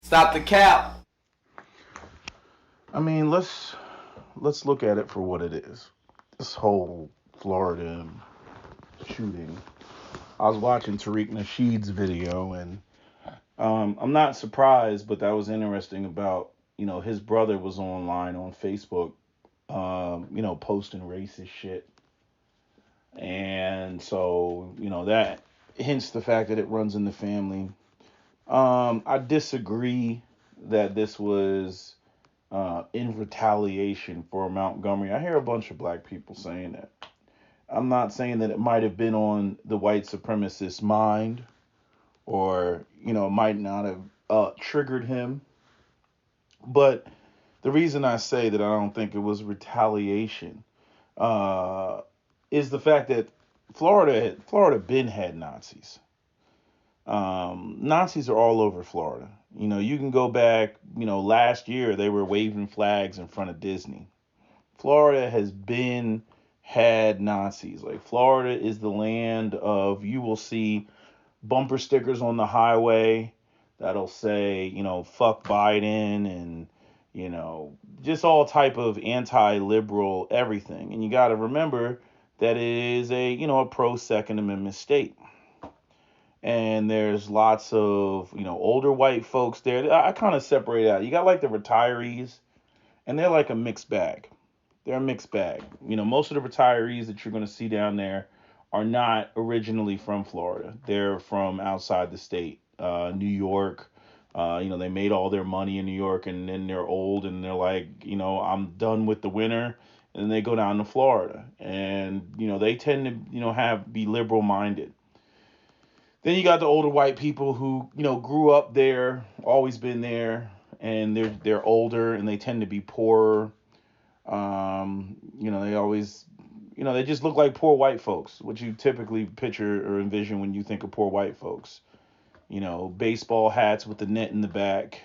Stop the cap. I mean, let's look at it for what it is. This whole Florida shooting. I was watching Tariq Nasheed's video, and I'm not surprised, but that was interesting about his brother was online on Facebook, posting racist shit, and so that hints the fact that it runs in the family. I disagree that this was in retaliation for Montgomery. I hear a bunch of black people saying that. I'm not saying that it might have been on the white supremacist mind, or might not have triggered him. But the reason I say that I don't think it was retaliation uh, is the fact that Florida been had Nazis. Nazis are all over Florida. You can go back. Last year they were waving flags in front of Disney. Florida has been had Nazis. Like, Florida is the land of, you will see bumper stickers on the highway that'll say, fuck Biden, and, just all type of anti-liberal everything. And you got to remember that it is a pro Second Amendment state. And there's lots of, older white folks there. I kind of separate out. You got like the retirees, and they're like a mixed bag. They're a mixed bag. Most of the retirees that you're going to see down there are not originally from Florida. They're from outside the state, New York. They made all their money in New York, and then they're old, and they're like, I'm done with the winter, and then they go down to Florida, and they tend to, be liberal minded. Then you got the older white people who, grew up there, always been there, and they're older, and they tend to be poorer. They always, they just look like poor white folks, what you typically picture or envision when you think of poor white folks. Baseball hats with the net in the back.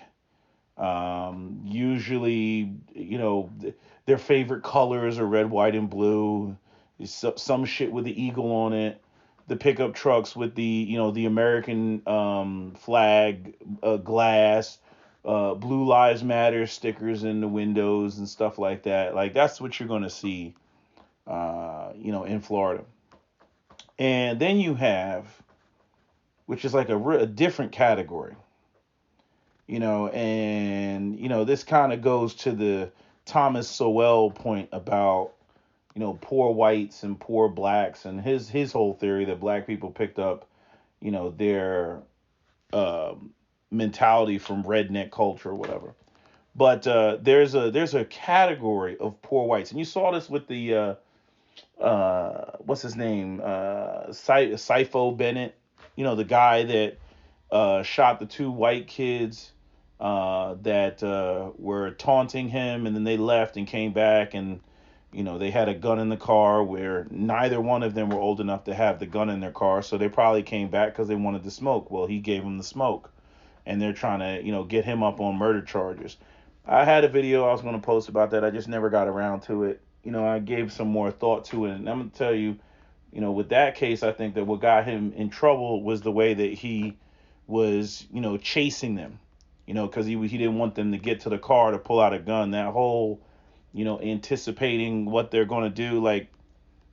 Usually, their favorite colors are red, white, and blue. Some shit with the eagle on it. The pickup trucks with the American flag glass, Blue Lives Matter stickers in the windows and stuff like that. Like, that's what you're gonna see, in Florida. And then you have, which is like a different category, and this kind of goes to the Thomas Sowell point about poor whites and poor blacks, and his whole theory that black people picked up, their mentality from redneck culture or whatever. But there's a category of poor whites, and you saw this with the what's his name, Sifo Bennett, the guy that shot the two white kids that were taunting him, and then they left and came back, and they had a gun in the car, where neither one of them were old enough to have the gun in their car, so they probably came back because they wanted to smoke. Well, he gave them the smoke, and they're trying to, get him up on murder charges. I had a video I was going to post about that. I just never got around to it. I gave some more thought to it, and I'm going to tell you, with that case, I think that what got him in trouble was the way that he was, chasing them, because he didn't want them to get to the car to pull out a gun. That whole, anticipating what they're going to do. Like,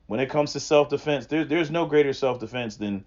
when it comes to self-defense, there's no greater self-defense than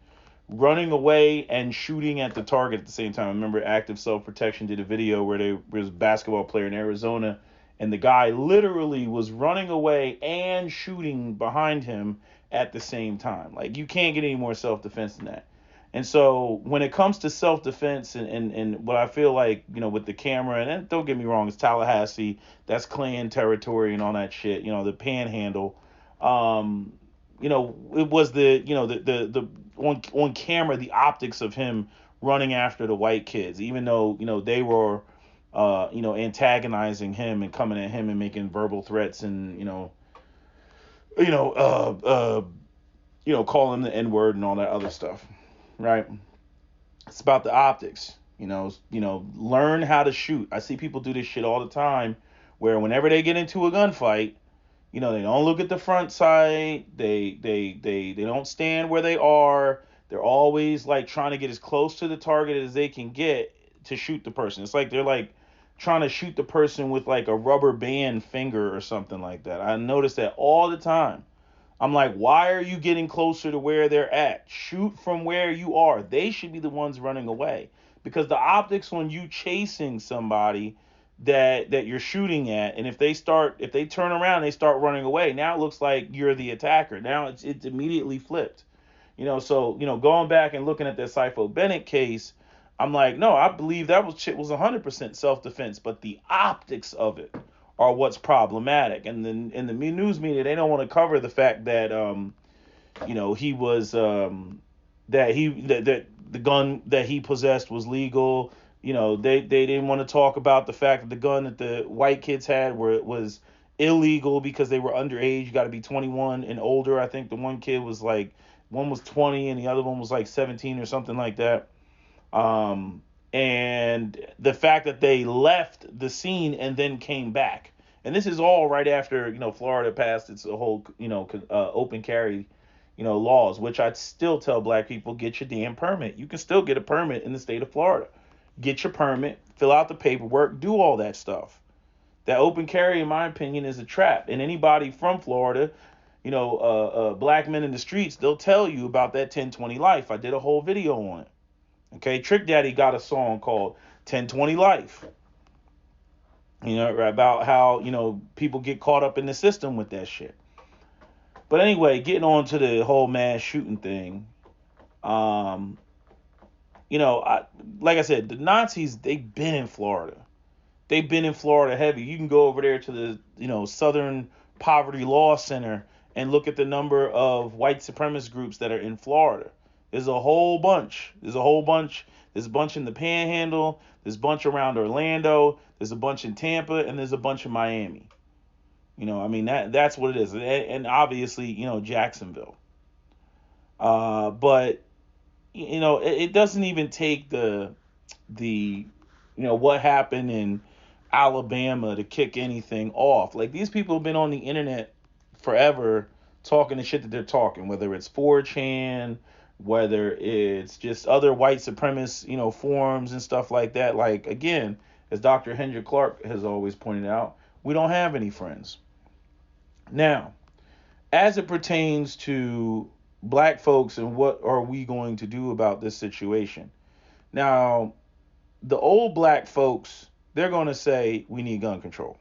running away and shooting at the target at the same time. I remember Active Self-Protection did a video where there was a basketball player in Arizona, and the guy literally was running away and shooting behind him at the same time. Like, you can't get any more self-defense than that. And so when it comes to self-defense, and what I feel like, with the camera, and don't get me wrong, it's Tallahassee, that's Klan territory and all that shit, the Panhandle. It was the on camera, the optics of him running after the white kids, even though, they were, antagonizing him and coming at him and making verbal threats, and, you know, calling him the N-word and all that other stuff. Right? It's about the optics. Learn how to shoot. I see people do this shit all the time, where whenever they get into a gunfight, they don't look at the front sight. They don't stand where they are. They're always like trying to get as close to the target as they can get to shoot the person. It's like they're like trying to shoot the person with like a rubber band finger or something like that. I notice that all the time. I'm like, why are you getting closer to where they're at? Shoot from where you are. They should be the ones running away. Because the optics on you chasing somebody that you're shooting at, and if they turn around, they start running away. Now it looks like you're the attacker. Now it's immediately flipped. So going back and looking at that Sifo Bennett case, I'm like, no, I believe that shit was 100% self-defense, but the optics of it are what's problematic. And then in the news media, they don't want to cover the fact that he was that the gun that he possessed was legal. They didn't want to talk about the fact that the gun that the white kids had was illegal because they were underage. You got to be 21 and older. I think the one kid was like, one was 20 and the other one was like 17 or something like that. And the fact that they left the scene and then came back. And this is all right after, Florida passed its whole, open carry, laws, which I'd still tell black people, get your damn permit. You can still get a permit in the state of Florida. Get your permit, fill out the paperwork, do all that stuff. That open carry, in my opinion, is a trap. And anybody from Florida, black men in the streets, they'll tell you about that 1020 life. I did a whole video on it. Okay, Trick Daddy got a song called 1020 Life. About how, people get caught up in the system with that shit. But anyway, getting on to the whole mass shooting thing. Like I said, the Nazis, they've been in Florida. They've been in Florida heavy. You can go over there to the, Southern Poverty Law Center and look at the number of white supremacist groups that are in Florida. There's a whole bunch. There's a bunch in the Panhandle. There's a bunch around Orlando. There's a bunch in Tampa, and there's a bunch in Miami. That's what it is. And obviously, Jacksonville. But it doesn't even take the what happened in Alabama to kick anything off. Like, these people have been on the internet forever talking the shit that they're talking, whether it's 4chan, whether it's just other white supremacist, forums and stuff like that. Like, again, as Dr. Hendrik Clark has always pointed out, we don't have any friends. Now, as it pertains to black folks and what are we going to do about this situation? Now, the old black folks, they're going to say we need gun control.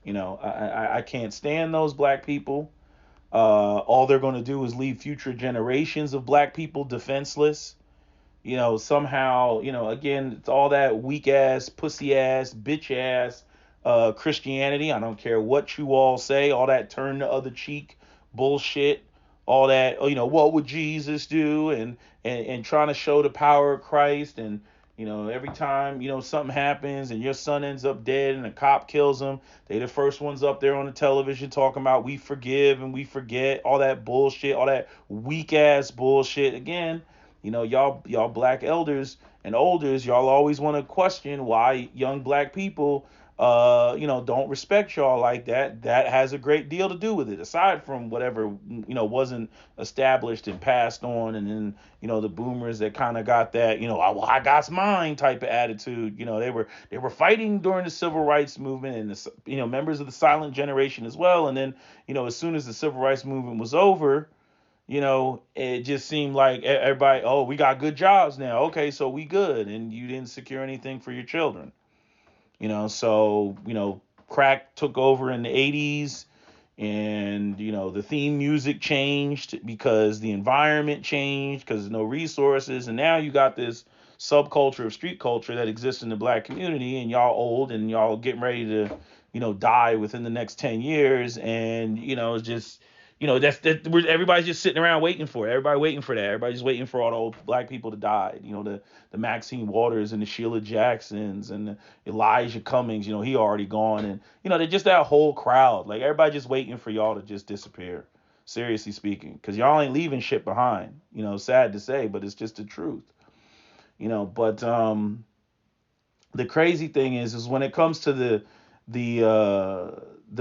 I can't stand those black people. All they're going to do is leave future generations of black people defenseless. Somehow, again, it's all that weak ass, pussy ass, bitch ass Christianity. I don't care what you all say, all that turn the other cheek bullshit, all that, what would Jesus do? And trying to show the power of Christ. And, every time, something happens and your son ends up dead and a cop kills him, they the first ones up there on the television talking about we forgive and we forget, all that bullshit, all that weak ass bullshit. Again, y'all black elders and olders, y'all always want to question why young black people, don't respect y'all like that. That has a great deal to do with it, aside from whatever, wasn't established and passed on. And then, the boomers that kind of got that, I got mine type of attitude. They were fighting during the civil rights movement and, members of the silent generation as well. And then, as soon as the civil rights movement was over, it just seemed like everybody, oh, we got good jobs now. Okay, so we good. And you didn't secure anything for your children. Crack took over in the 80s and, the theme music changed because the environment changed because there's no resources. And now you got this subculture of street culture that exists in the black community, and y'all old and y'all getting ready to, die within the next 10 years. And, it's just, everybody's just sitting around waiting for it. Everybody waiting for that. Everybody's waiting for all the old black people to die. The Maxine Waters and the Sheila Jacksons and the Elijah Cummings, he already gone. And, they're just that whole crowd. Like, everybody just waiting for y'all to just disappear. Seriously speaking, because y'all ain't leaving shit behind. Sad to say, but it's just the truth. But the crazy thing is when it comes to the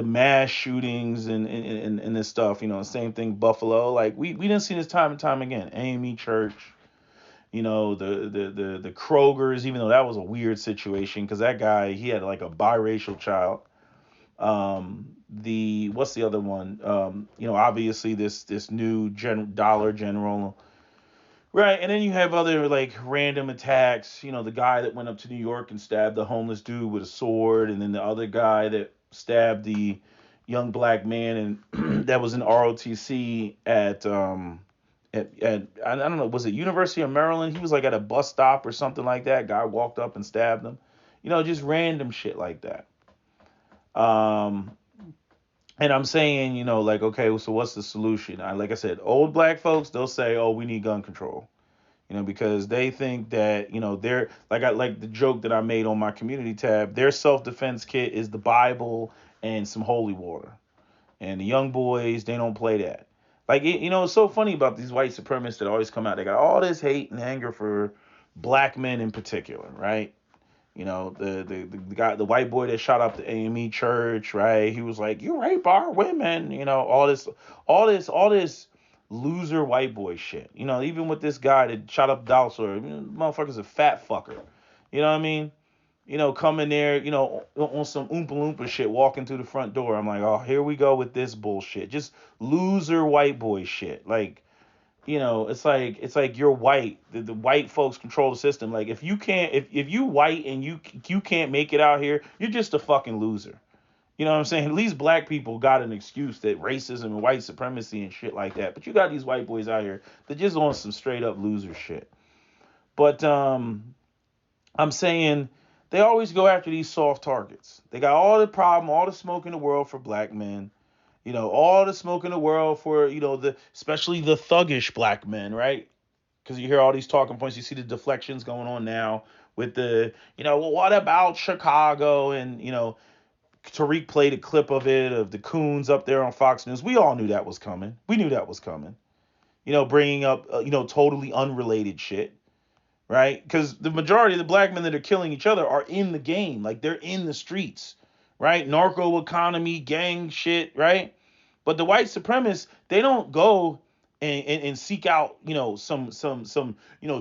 mass shootings and this stuff, same thing, Buffalo, like we didn't see this time and time again. AME Church, the Krogers, even though that was a weird situation because that guy, he had like a biracial child. The what's the other one? Obviously this new Dollar General, right? And then you have other like random attacks. The guy that went up to New York and stabbed the homeless dude with a sword, and then the other guy that stabbed the young black man and that was in ROTC at I don't know, was it University of Maryland? He was like at a bus stop or something like that. Guy walked up and stabbed him. Just random shit like that. Um, and I'm saying, like, okay, so what's the solution? Like I said, old black folks, they'll say, oh, we need gun control. Because they think that, they're like the joke that I made on my community tab, their self-defense kit is the Bible and some holy water. And the young boys, they don't play that. Like, it's so funny about these white supremacists that always come out. They got all this hate and anger for black men in particular, right? The guy, the white boy that shot up the AME church, right? He was like, "You rape our women," all this loser white boy shit. Even with this guy that shot up Dowser, motherfucker's a fat fucker. You know what I mean? Coming there, on some Oompa Loompa shit, walking through the front door. I'm like, oh, here we go with this bullshit. Just loser white boy shit. Like, it's like you're white. The white folks control the system. Like, if you can't, if you white and you can't make it out here, you're just a fucking loser. You know what I'm saying? At least black people got an excuse that racism and white supremacy and shit like that. But you got these white boys out here that just on some straight up loser shit. But I'm saying they always go after these soft targets. They got all the problem, all the smoke in the world for black men. All the smoke in the world for, especially the thuggish black men, right? Because you hear all these talking points. You see the deflections going on now with the, well, what about Chicago? And, Tariq played a clip of it, of the coons up there on Fox News. We all knew that was coming. We knew that was coming. Bringing up, totally unrelated shit, right? Because the majority of the black men that are killing each other are in the game. Like, they're in the streets, right? Narco economy, gang shit, right? But the white supremacists, they don't go and seek out, some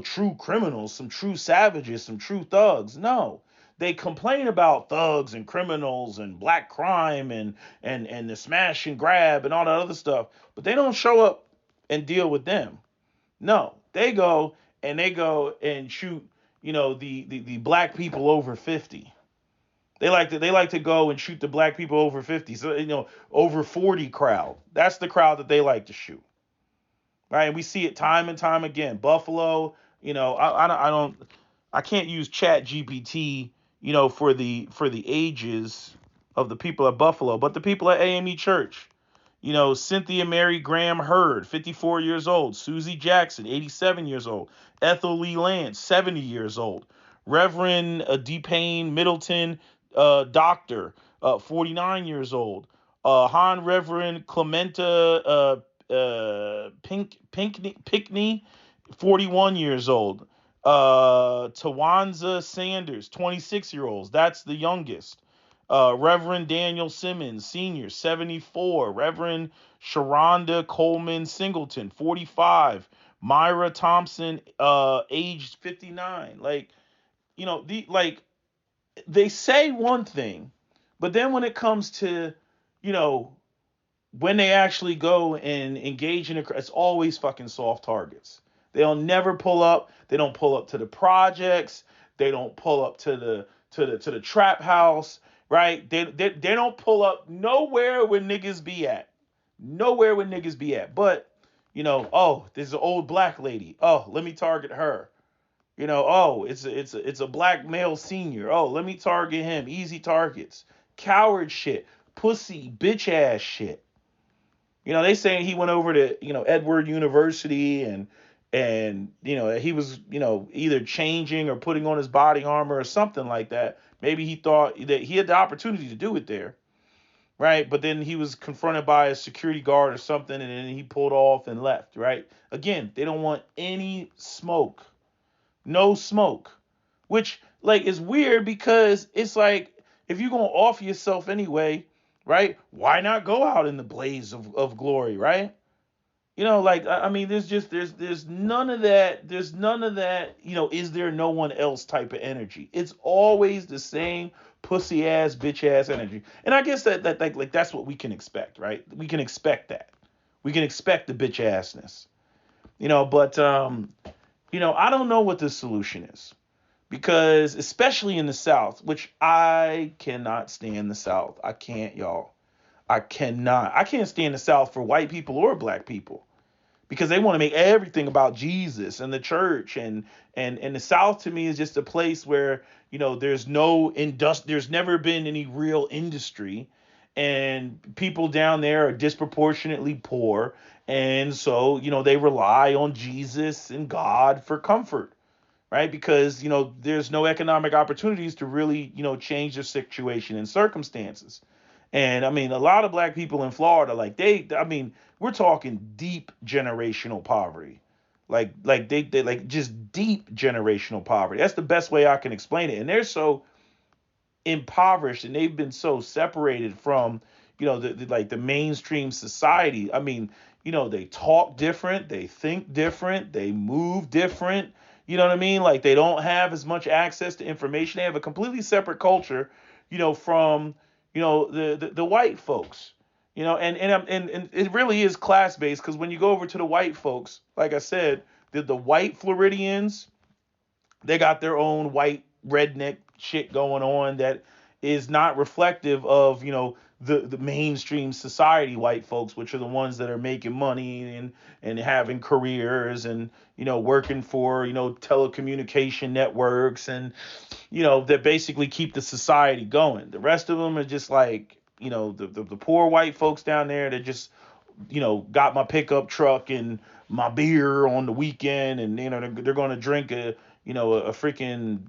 true criminals, some true savages, some true thugs. No. They complain about thugs and criminals and black crime and the smash and grab and all that other stuff, but they don't show up and deal with them. No. They go and shoot, the black people over 50. They like to go and shoot the black people over 50. So, over 40 crowd. That's the crowd that they like to shoot. Right? And we see it time and time again. Buffalo, I can't use Chat GPT, for the ages of the people at Buffalo, but the people at AME Church. Cynthia Mary Graham Hurd, 54 years old. Susie Jackson, 87 years old. Ethel Lee Lance, 70 years old. Reverend DePayne Middleton, doctor, 49 years old. Han Reverend Clementa Pinkney, 41 years old. Tawanza Sanders, 26-year-olds. That's the youngest. Reverend Daniel Simmons, senior, 74. Reverend Sharonda Coleman Singleton, 45. Myra Thompson, aged 59. They say one thing, but then when it comes to, when they actually go and engage in it's always fucking soft targets. They'll never pull up. They don't pull up to the projects. They don't pull up to the trap house, right? They don't pull up nowhere where niggas be at. Nowhere where niggas be at. But, oh, there's an old black lady. Oh, let me target her. Oh, it's a black male senior. Oh, let me target him. Easy targets. Coward shit. Pussy, bitch ass shit. They saying he went over to, Edward University and he was, either changing or putting on his body armor or something like that. Maybe he thought that he had the opportunity to do it there. Right. But then he was confronted by a security guard or something, and then he pulled off and left. Right. Again, they don't want any smoke. No smoke. Which, is weird because it's like, if you're going to off yourself anyway, right? Why not go out in the blaze of glory, right? Like I mean, there's none of that. There's none of that. Is there no one else type of energy? It's always the same pussy ass bitch ass energy. And I guess that like that's what we can expect, right? We can expect that. We can expect the bitch assness. But I don't know what the solution is because especially in the South, which I cannot stand the South. I can't, y'all. I cannot. I can't stand the South for white people or black people because they want to make everything about Jesus and the church and the South to me is just a place where there's no there's never been any real industry and people down there are disproportionately poor and so they rely on Jesus and God for comfort, right? Because there's no economic opportunities to really change their situation and circumstances. And I mean, a lot of black people in Florida, like I mean, we're talking deep generational poverty. Like they like just deep generational poverty. That's the best way I can explain it. And they're so impoverished and they've been so separated from, the mainstream society. I mean, they talk different, they think different, they move different. You know what I mean? Like they don't have as much access to information. They have a completely separate culture, from the white folks, and it really is class based because when you go over to the white folks, like I said, the white Floridians, they got their own white redneck shit going on that is not reflective of the mainstream society white folks, which are the ones that are making money and having careers and working for telecommunication networks and that basically keep the society going. The rest of them are just like the poor white folks down there that just got my pickup truck and my beer on the weekend, and they're going to drink a freaking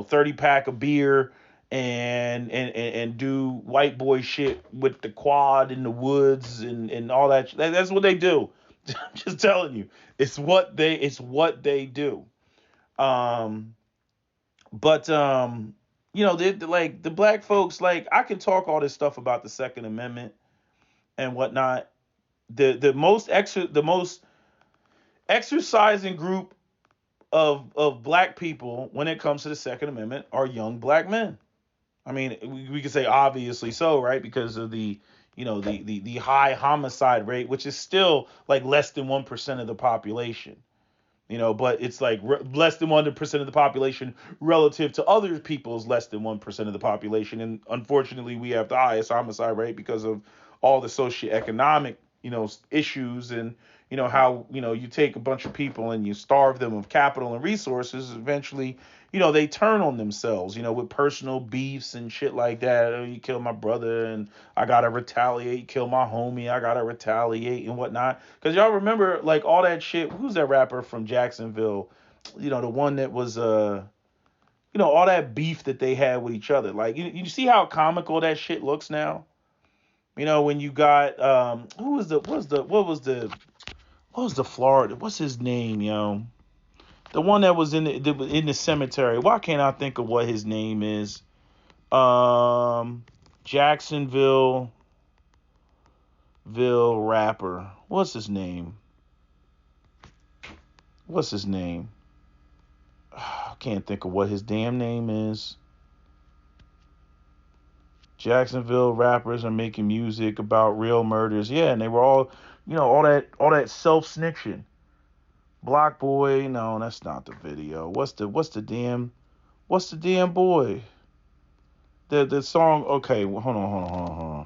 30 pack of beer and do white boy shit with the quad in the woods and all that. That's what they do. I'm just telling you, it's what they do. But they like the black folks. Like I can talk all this stuff about the Second Amendment and whatnot. The most exercising group of black people when it comes to the Second Amendment are young black men. I mean, we could say obviously so, right? Because of the the high homicide rate, which is still like less than 1% of the population. But it's like less than 1% of the population relative to other people's less than 1% of the population. And unfortunately, we have the highest homicide rate because of all the socioeconomic, issues and, how, you take a bunch of people and you starve them of capital and resources. Eventually, they turn on themselves, with personal beefs and shit like that. Oh, you killed my brother and I got to retaliate. You killed my homie. I got to retaliate and whatnot. Because y'all remember like all that shit. Who's that rapper from Jacksonville? The one that was, all that beef that they had with each other. Like, you see how comical that shit looks now? When you got, what was the Florida? What's his name, yo? The one that was in the cemetery. Why can't I think of what his name is? Jacksonville rapper. What's his name? I can't think of what his damn name is. Jacksonville rappers are making music about real murders. Yeah, and they were all, all that self-snitching. Block Boy, no, that's not the video. What's the damn boy? The song, okay, hold on.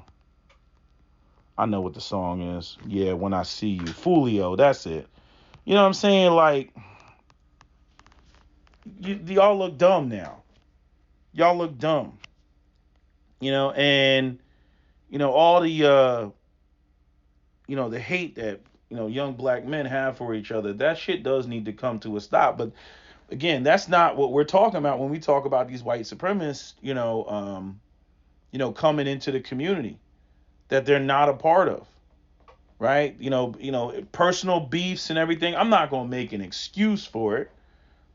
I know what the song is. Yeah, When I See You. Fulio, that's it. You know what I'm saying? Like, y'all look dumb now. Y'all look dumb. And, all the, the hate that, young black men have for each other, that shit does need to come to a stop. But again, that's not what we're talking about when we talk about these white supremacists, coming into the community that they're not a part of, right? Personal beefs and everything. I'm not going to make an excuse for it,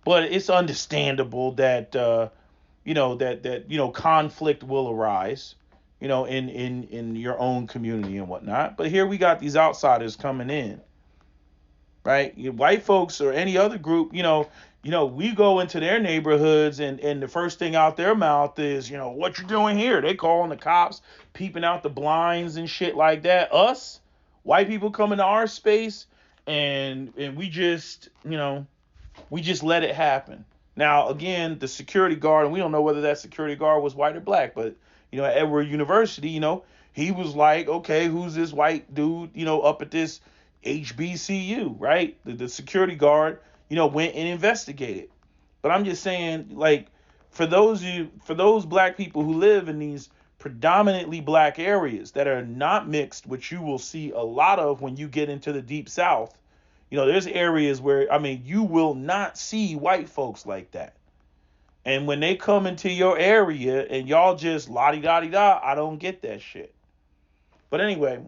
but it's understandable that, conflict will arise, in your own community and whatnot. But here we got these outsiders coming in, right? White folks or any other group, we go into their neighborhoods and the first thing out their mouth is, what you doing here? They calling the cops, peeping out the blinds and shit like that. Us, white people come into our space and we just let it happen. Now, again, the security guard, and we don't know whether that security guard was white or black, but, at Edward University, he was like, okay, who's this white dude, up at this HBCU, right? The security guard, went and investigated. But I'm just saying, like, for those black people who live in these predominantly black areas that are not mixed, which you will see a lot of when you get into the deep south, there's areas where, you will not see white folks like that. And when they come into your area and y'all just la-di-da-di-da, I don't get that shit. But anyway,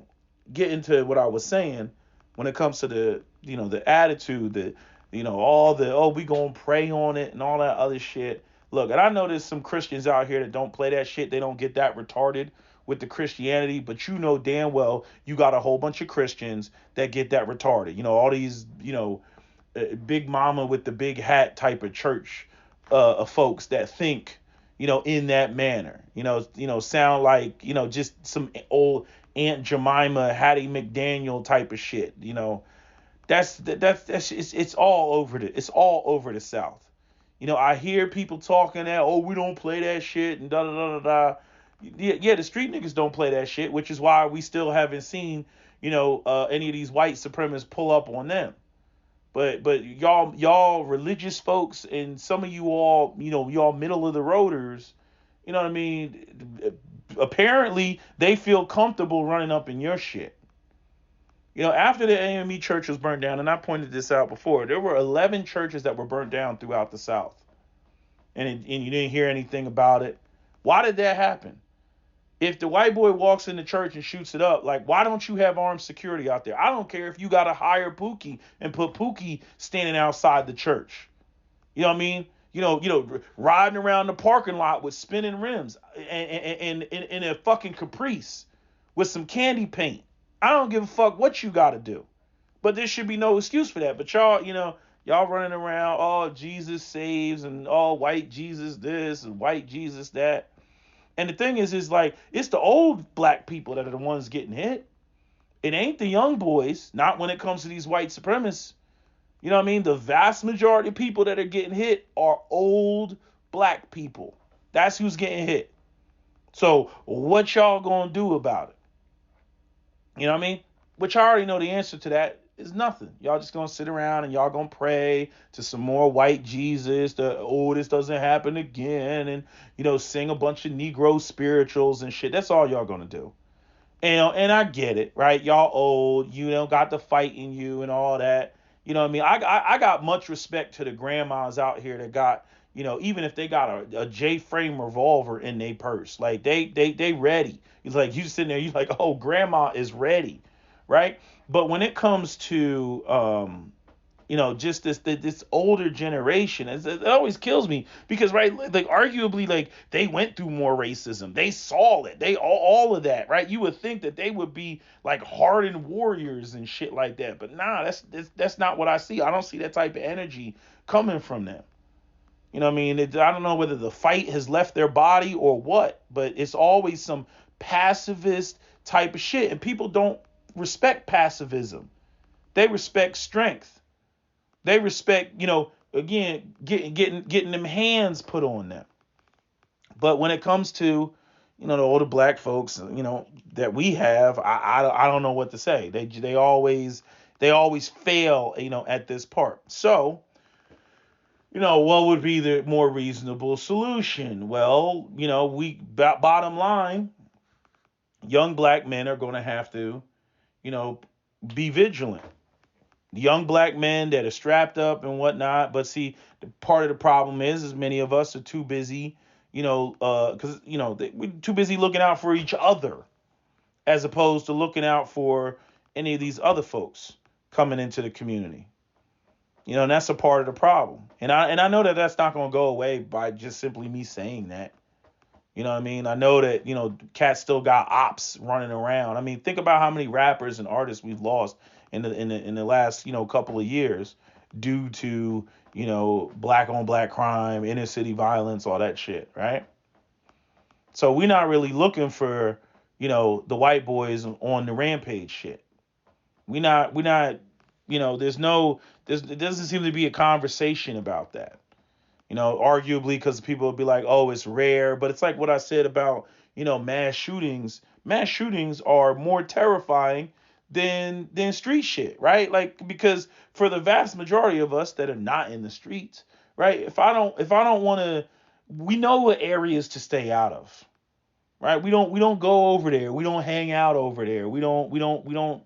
get into what I was saying when it comes to the attitude, we gonna pray on it and all that other shit. Look, and I know there's some Christians out here that don't play that shit. They don't get that retarded with the Christianity, but damn well you got a whole bunch of Christians that get that retarded. All these, big mama with the big hat type of church folks that think, in that manner. Sound like, just some old Aunt Jemima, Hattie McDaniel type of shit. That's it's all over the South. I hear people talking that, we don't play that shit and da da da da da. Yeah, the street niggas don't play that shit, which is why we still haven't seen, any of these white supremacists pull up on them. But y'all religious folks and some of you all, y'all middle of the roaders, you know what I mean? Apparently they feel comfortable running up in your shit. After the AME church was burned down, and I pointed this out before, there were 11 churches that were burnt down throughout the South. And you didn't hear anything about it. Why did that happen? If the white boy walks in the church and shoots it up, like, why don't you have armed security out there? I don't care if you got to hire Pookie and put Pookie standing outside the church. You know what I mean? Riding around the parking lot with spinning rims and in a fucking Caprice with some candy paint. I don't give a fuck what you got to do. But there should be no excuse for that. But y'all running around, oh, Jesus saves, and oh, white Jesus this and white Jesus that. And the thing is like, it's the old black people that are the ones getting hit. It ain't the young boys, not when it comes to these white supremacists. You know what I mean? The vast majority of people that are getting hit are old black people. That's who's getting hit. So what y'all gonna do about it? You know what I mean? Which I already know the answer to that is nothing. Y'all just gonna sit around and y'all gonna pray to some more white Jesus, this doesn't happen again, and sing a bunch of Negro spirituals and shit. That's all y'all gonna do. And I get it, right? Y'all old, you don't got the fight in you and all that. You know what I mean? I got much respect to the grandmas out here that got, even if they got a J-frame revolver in their purse, like they ready. It's like you sitting there, you like, oh, grandma is ready, right? But when it comes to just this older generation, it always kills me because, right, like arguably, like they went through more racism, they saw it, they all of that, right? You would think that they would be like hardened warriors and shit like that, but nah, that's not what I see. I don't see that type of energy coming from them. You know what I mean? I don't know whether the fight has left their body or what, but it's always some pacifist type of shit, and people don't respect pacifism. They respect strength. They respect, again, getting them hands put on them. But when it comes to, the older black folks, that we have, I don't know what to say. They always fail, at this part. So, what would be the more reasonable solution? Well, bottom line, young black men are going to have to, be vigilant. Young black men that are strapped up and whatnot. But see, part of the problem is many of us are too busy, because, we're too busy looking out for each other as opposed to looking out for any of these other folks coming into the community. And that's a part of the problem. And I know that that's not going to go away by just simply me saying that. You know what I mean? I know that, cats still got ops running around. I mean, think about how many rappers and artists we've lost in the last, couple of years, due to, black on black crime, inner city violence, all that shit, right? So we're not really looking for, the white boys on the rampage shit. We not, it doesn't seem to be a conversation about that. Arguably because people will be like, oh, it's rare. But it's like what I said about, mass shootings. Mass shootings are more terrifying than street shit, right? Like, because for the vast majority of us that are not in the streets, right? If I don't want to, we know what areas to stay out of, right? We don't go over there. We don't hang out over there. We don't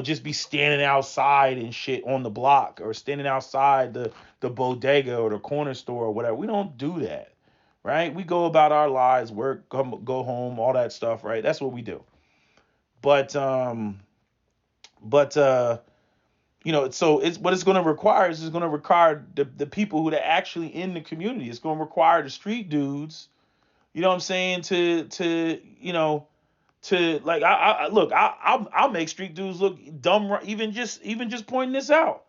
just be standing outside and shit on the block, or standing outside the bodega or the corner store or whatever. We don't do that, right? We go about our lives, work, go home, all that stuff, right? That's what we do. But so it's what it's going to require is it's going to require the people who are actually in the community. It's going to require the street dudes, you know what I'm saying, to like look, I'll make street dudes look dumb, even just pointing this out.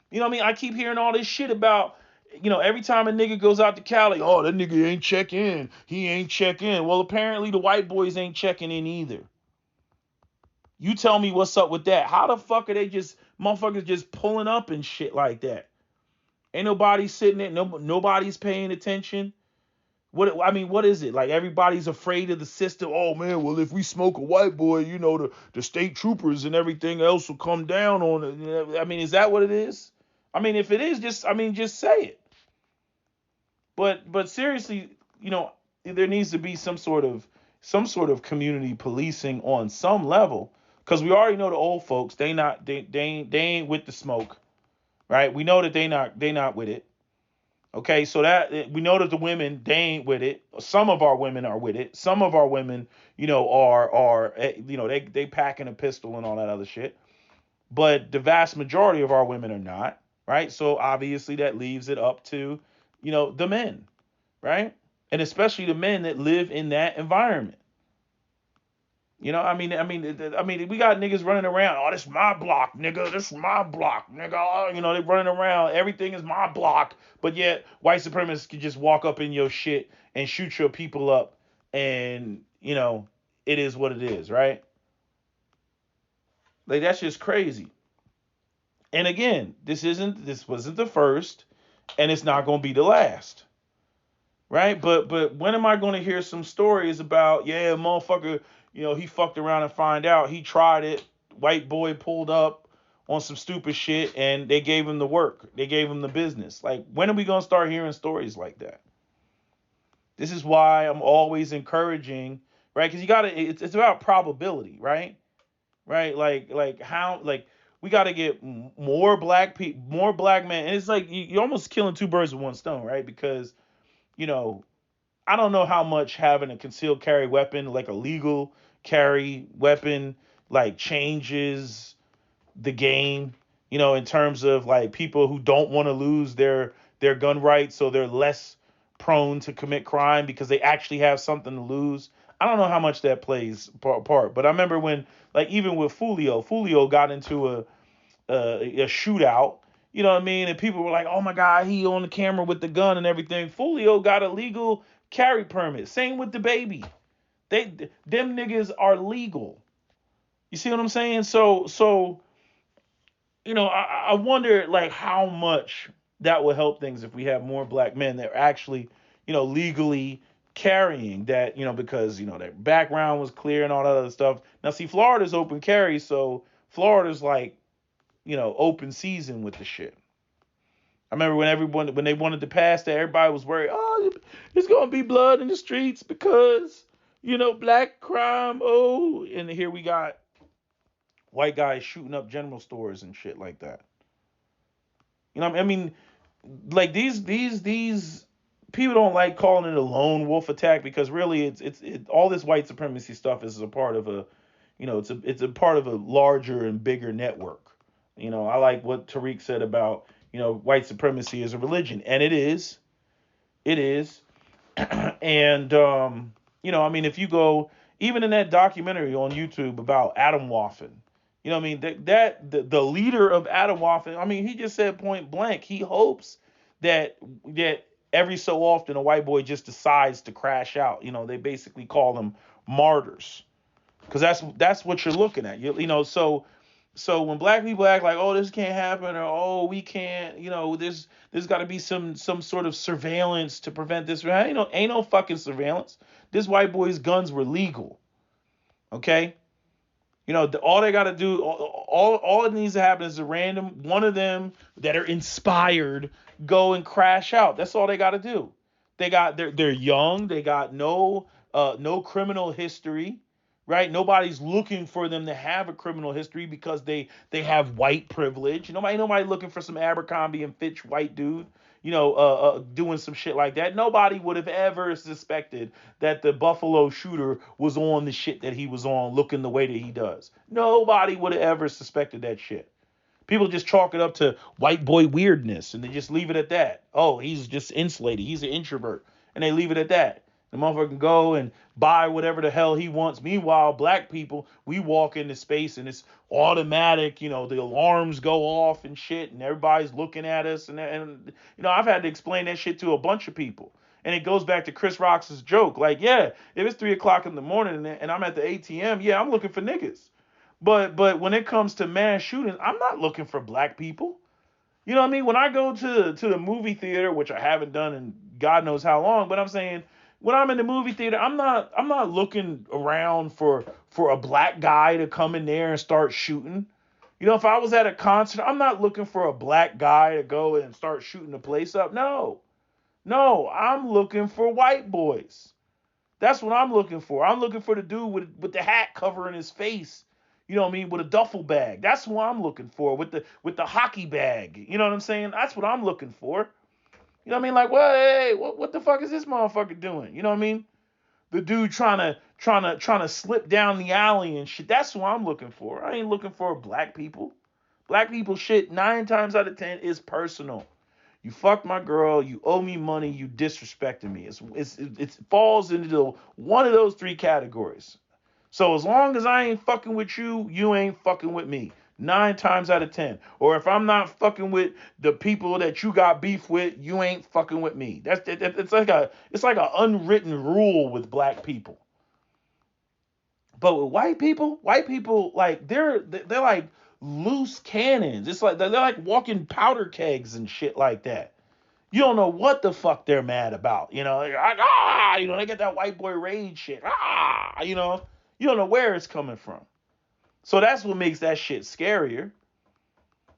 You know what I mean? I keep hearing all this shit about, every time a nigga goes out to Cali, oh, that nigga ain't check in. He ain't check in. Well, apparently the white boys ain't checking in either. You tell me what's up with that. How the fuck are they just motherfuckers just pulling up and shit like that? Ain't nobody sitting there, nobody's paying attention. What is it? Like, everybody's afraid of the system. Oh man, well, if we smoke a white boy, the state troopers and everything else will come down on it. I mean, is that what it is? I mean, if it is, just say it. But seriously, there needs to be some sort of community policing on some level, because we already know the old folks, they ain't with the smoke, right? We know that they not with it. Okay, so that we know that the women, they ain't with it. Some of our women are with it. Some of our women, are they packing a pistol and all that other shit. But the vast majority of our women are not, right? So obviously that leaves it up to, the men, right? And especially the men that live in that environment. We got niggas running around. Oh, this is my block, nigga. This is my block, nigga. Oh, they running around. Everything is my block. But yet, white supremacists can just walk up in your shit and shoot your people up. And, it is what it is, right? Like, that's just crazy. And again, this wasn't the first, and it's not going to be the last. Right? But when am I going to hear some stories about, yeah, motherfucker, he fucked around and find out, he tried it, white boy pulled up on some stupid shit, and they gave him the work. They gave him the business. Like, when are we going to start hearing stories like that? This is why I'm always encouraging, right? Because it's about probability, right? Right? Like how, like, we got to get more black people, more black men. And it's like, you're almost killing two birds with one stone, right? Because, I don't know how much having a concealed carry weapon, like a legal carry weapon, like, changes the game, in terms of, like, people who don't want to lose their gun rights, so they're less prone to commit crime because they actually have something to lose. I don't know how much that plays part, but I remember when, like, even with Fulio got into a shootout. You know what I mean? And people were like, oh my God, he on the camera with the gun and everything. Fulio got a legal carry permit. Same with the baby. Them niggas are legal. You see what I'm saying? So I wonder, like, how much that will help things if we have more black men that are actually, legally carrying that, because, their background was clear and all that other stuff. Now, see, Florida's open carry, so Florida's like, open season with the shit. I remember when they wanted to pass that, everybody was worried, oh, there's going to be blood in the streets because, black crime, oh. And here we got white guys shooting up general stores and shit like that. I mean, like, these people don't like calling it a lone wolf attack, because really it's all this white supremacy stuff is a part of a, it's a part of a larger and bigger network. I like what Tariq said about, white supremacy is a religion, and it is. And, if you go, even in that documentary on YouTube about Adam Waffen, You know what I mean? The leader of Atomwaffen, I mean, he just said point blank, he hopes that every so often a white boy just decides to crash out. You know, they basically call them martyrs. Because that's what you're looking at. You know, so when black people act like, oh, this can't happen, or oh, we can't, you know, there's got to be some sort of surveillance to prevent this. Ain't no fucking surveillance. This white boy's guns were legal. Okay? You know, all they got to do, all it needs to happen is a random one of them that are inspired go and crash out. That's all they got to do. They're young. They got no criminal history, right? Nobody's looking for them to have a criminal history because they have white privilege. Nobody looking for some Abercrombie and Fitch white dude, doing some shit like that. Nobody would have ever suspected that the Buffalo shooter was on the shit that he was on, looking the way that he does. Nobody would have ever suspected that shit. People just chalk it up to white boy weirdness, and they just leave it at that. Oh, he's just insulated. He's an introvert, and they leave it at that. The motherfucker can go and buy whatever the hell he wants. Meanwhile, black people, we walk into space and it's automatic. You know, the alarms go off and shit, and everybody's looking at us. And I've had to explain that shit to a bunch of people. And it goes back to Chris Rock's joke. Like, yeah, if it's 3:00 in the morning and I'm at the ATM, yeah, I'm looking for niggas. But when it comes to mass shootings, I'm not looking for black people. You know what I mean? When I go to the movie theater, which I haven't done in God knows how long, but I'm saying when I'm in the movie theater, I'm not looking around for a black guy to come in there and start shooting. You know, if I was at a concert, I'm not looking for a black guy to go and start shooting the place up. No, I'm looking for white boys. That's what I'm looking for. I'm looking for the dude with the hat covering his face. You know what I mean? With a duffel bag. That's who I'm looking for. With the hockey bag. You know what I'm saying? That's what I'm looking for. You know what I mean? Like, well, hey, what the fuck is this motherfucker doing? You know what I mean? The dude trying to slip down the alley and shit. That's who I'm looking for. I ain't looking for black people. Black people shit 9 times out of 10 is personal. You fucked my girl. You owe me money. You disrespected me. It falls into one of those 3 categories. So as long as I ain't fucking with you, you ain't fucking with me. 9 times out of 10. Or if I'm not fucking with the people that you got beef with, you ain't fucking with me. It's like an unwritten rule with black people. But with white people like they're like loose cannons. It's like they're like walking powder kegs and shit like that. You don't know what the fuck they're mad about. You know, like, they get that white boy rage shit. You don't know where it's coming from. So that's what makes that shit scarier.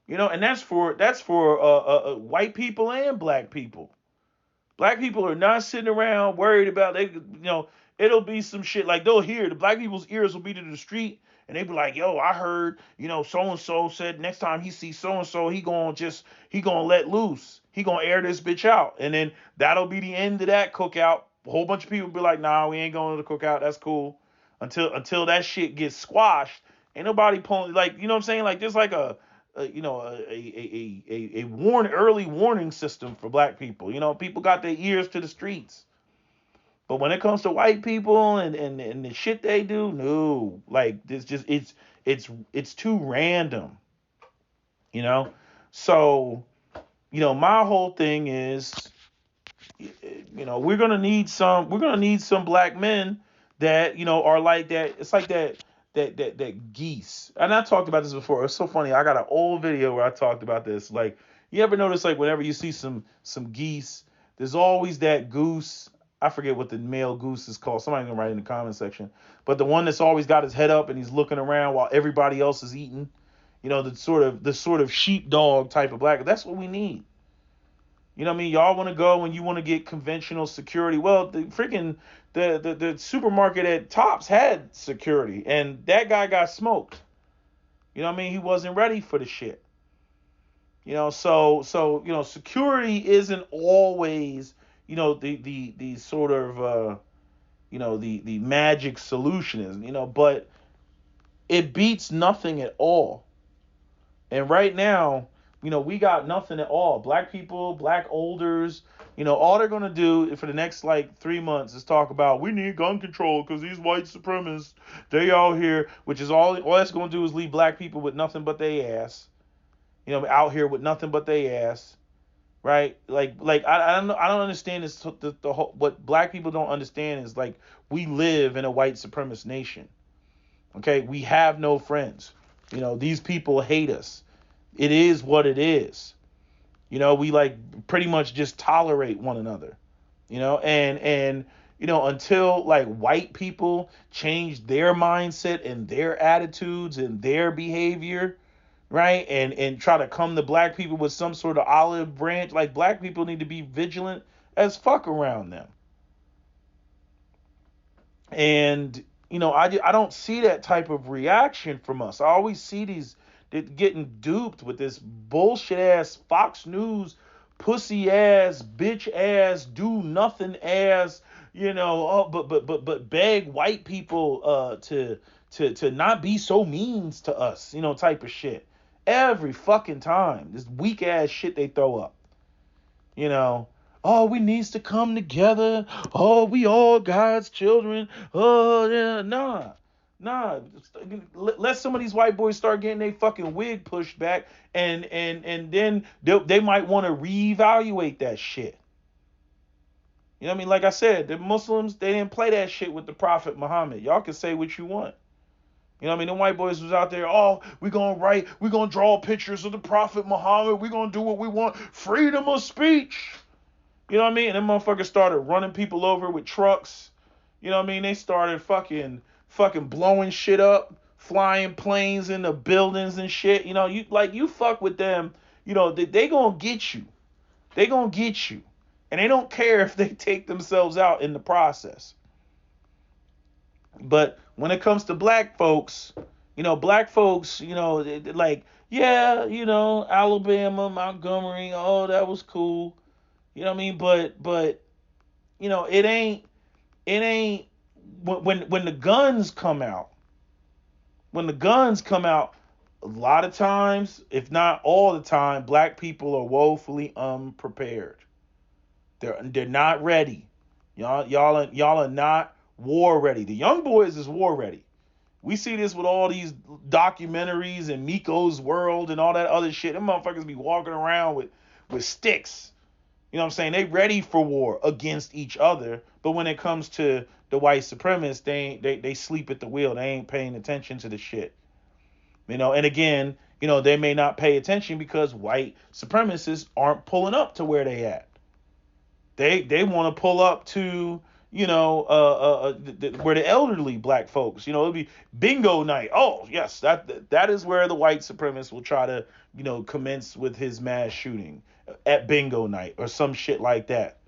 And that's for white people and black people. Black people are not sitting around worried about it'll be some shit like they'll hear the black people's ears will be to the street and they be like, yo, I heard, so and so said next time he sees so and so he gonna let loose. He gonna air this bitch out. And then that'll be the end of that cookout. A whole bunch of people be like, nah, we ain't going to the cookout. That's cool. Until that shit gets squashed. Ain't nobody pulling, like, you know what I'm saying? Like, there's like a early warning system for black people. People got their ears to the streets. But when it comes to white people and the shit they do, no. Like, it's too random. So, my whole thing is, we're gonna need some black men that, are like that. It's like that geese. And I talked about this before. It's so funny. I got an old video where I talked about this. Like, you ever notice, like, whenever you see some geese, there's always that goose. I forget what the male goose is called. Somebody can write in the comment section. But the one that's always got his head up and he's looking around while everybody else is eating. The sort of sheepdog type of black. That's what we need. You know what I mean? Y'all want to go and you want to get conventional security. Well, the freaking the supermarket at Tops had security, and that guy got smoked. You know what I mean? He wasn't ready for the shit. So security isn't always the sort of the magic solution is, but it beats nothing at all. And right now, we got nothing at all. Black people, black olders, All they're gonna do for the next like 3 months is talk about we need gun control because these white supremacists, they out here, which is all that's gonna do is leave black people with nothing but they ass. Out here with nothing but they ass, right? Like I don't understand this. The whole, what black people don't understand is like we live in a white supremacist nation. Okay, we have no friends. These people hate us. It is what it is. We like pretty much just tolerate one another. And until like white people change their mindset and their attitudes and their behavior, right? And try to come to black people with some sort of olive branch, like black people need to be vigilant as fuck around them. And I don't see that type of reaction from us. I always see these getting duped with this bullshit ass Fox News pussy ass bitch ass do nothing ass but beg white people to not be so mean to us, type of shit every fucking time. This weak ass shit they throw up. Oh, we needs to come together. Oh, we all God's children. Oh, yeah, nah. Let some of these white boys start getting their fucking wig pushed back, and then they might want to reevaluate that shit. You know what I mean? Like I said, the Muslims, they didn't play that shit with the Prophet Muhammad. Y'all can say what you want. You know what I mean? The white boys was out there, oh, we're going to draw pictures of the Prophet Muhammad. We're going to do what we want. Freedom of speech. You know what I mean? And them motherfuckers started running people over with trucks. You know what I mean? They started fucking blowing shit up, flying planes into buildings and shit. You fuck with them, they gonna get you. They gonna get you. And they don't care if they take themselves out in the process. But when it comes to black folks, like, yeah, Alabama, Montgomery, oh, that was cool. You know what I mean? But it ain't when the guns come out. When the guns come out, a lot of times, if not all the time, black people are woefully unprepared. They're not ready. Y'all are not war ready. The young boys is war ready. We see this with all these documentaries and Miko's World and all that other shit. Them motherfuckers be walking around with sticks. You know what I'm saying? They ready for war against each other. But when it comes to the white supremacists, they sleep at the wheel. They ain't paying attention to the shit. And again, they may not pay attention because white supremacists aren't pulling up to where they at. They want to pull up to, where the elderly black folks, it'll be bingo night. Oh, yes, that is where the white supremacist will try to, commence with his mass shooting at bingo night or some shit like that.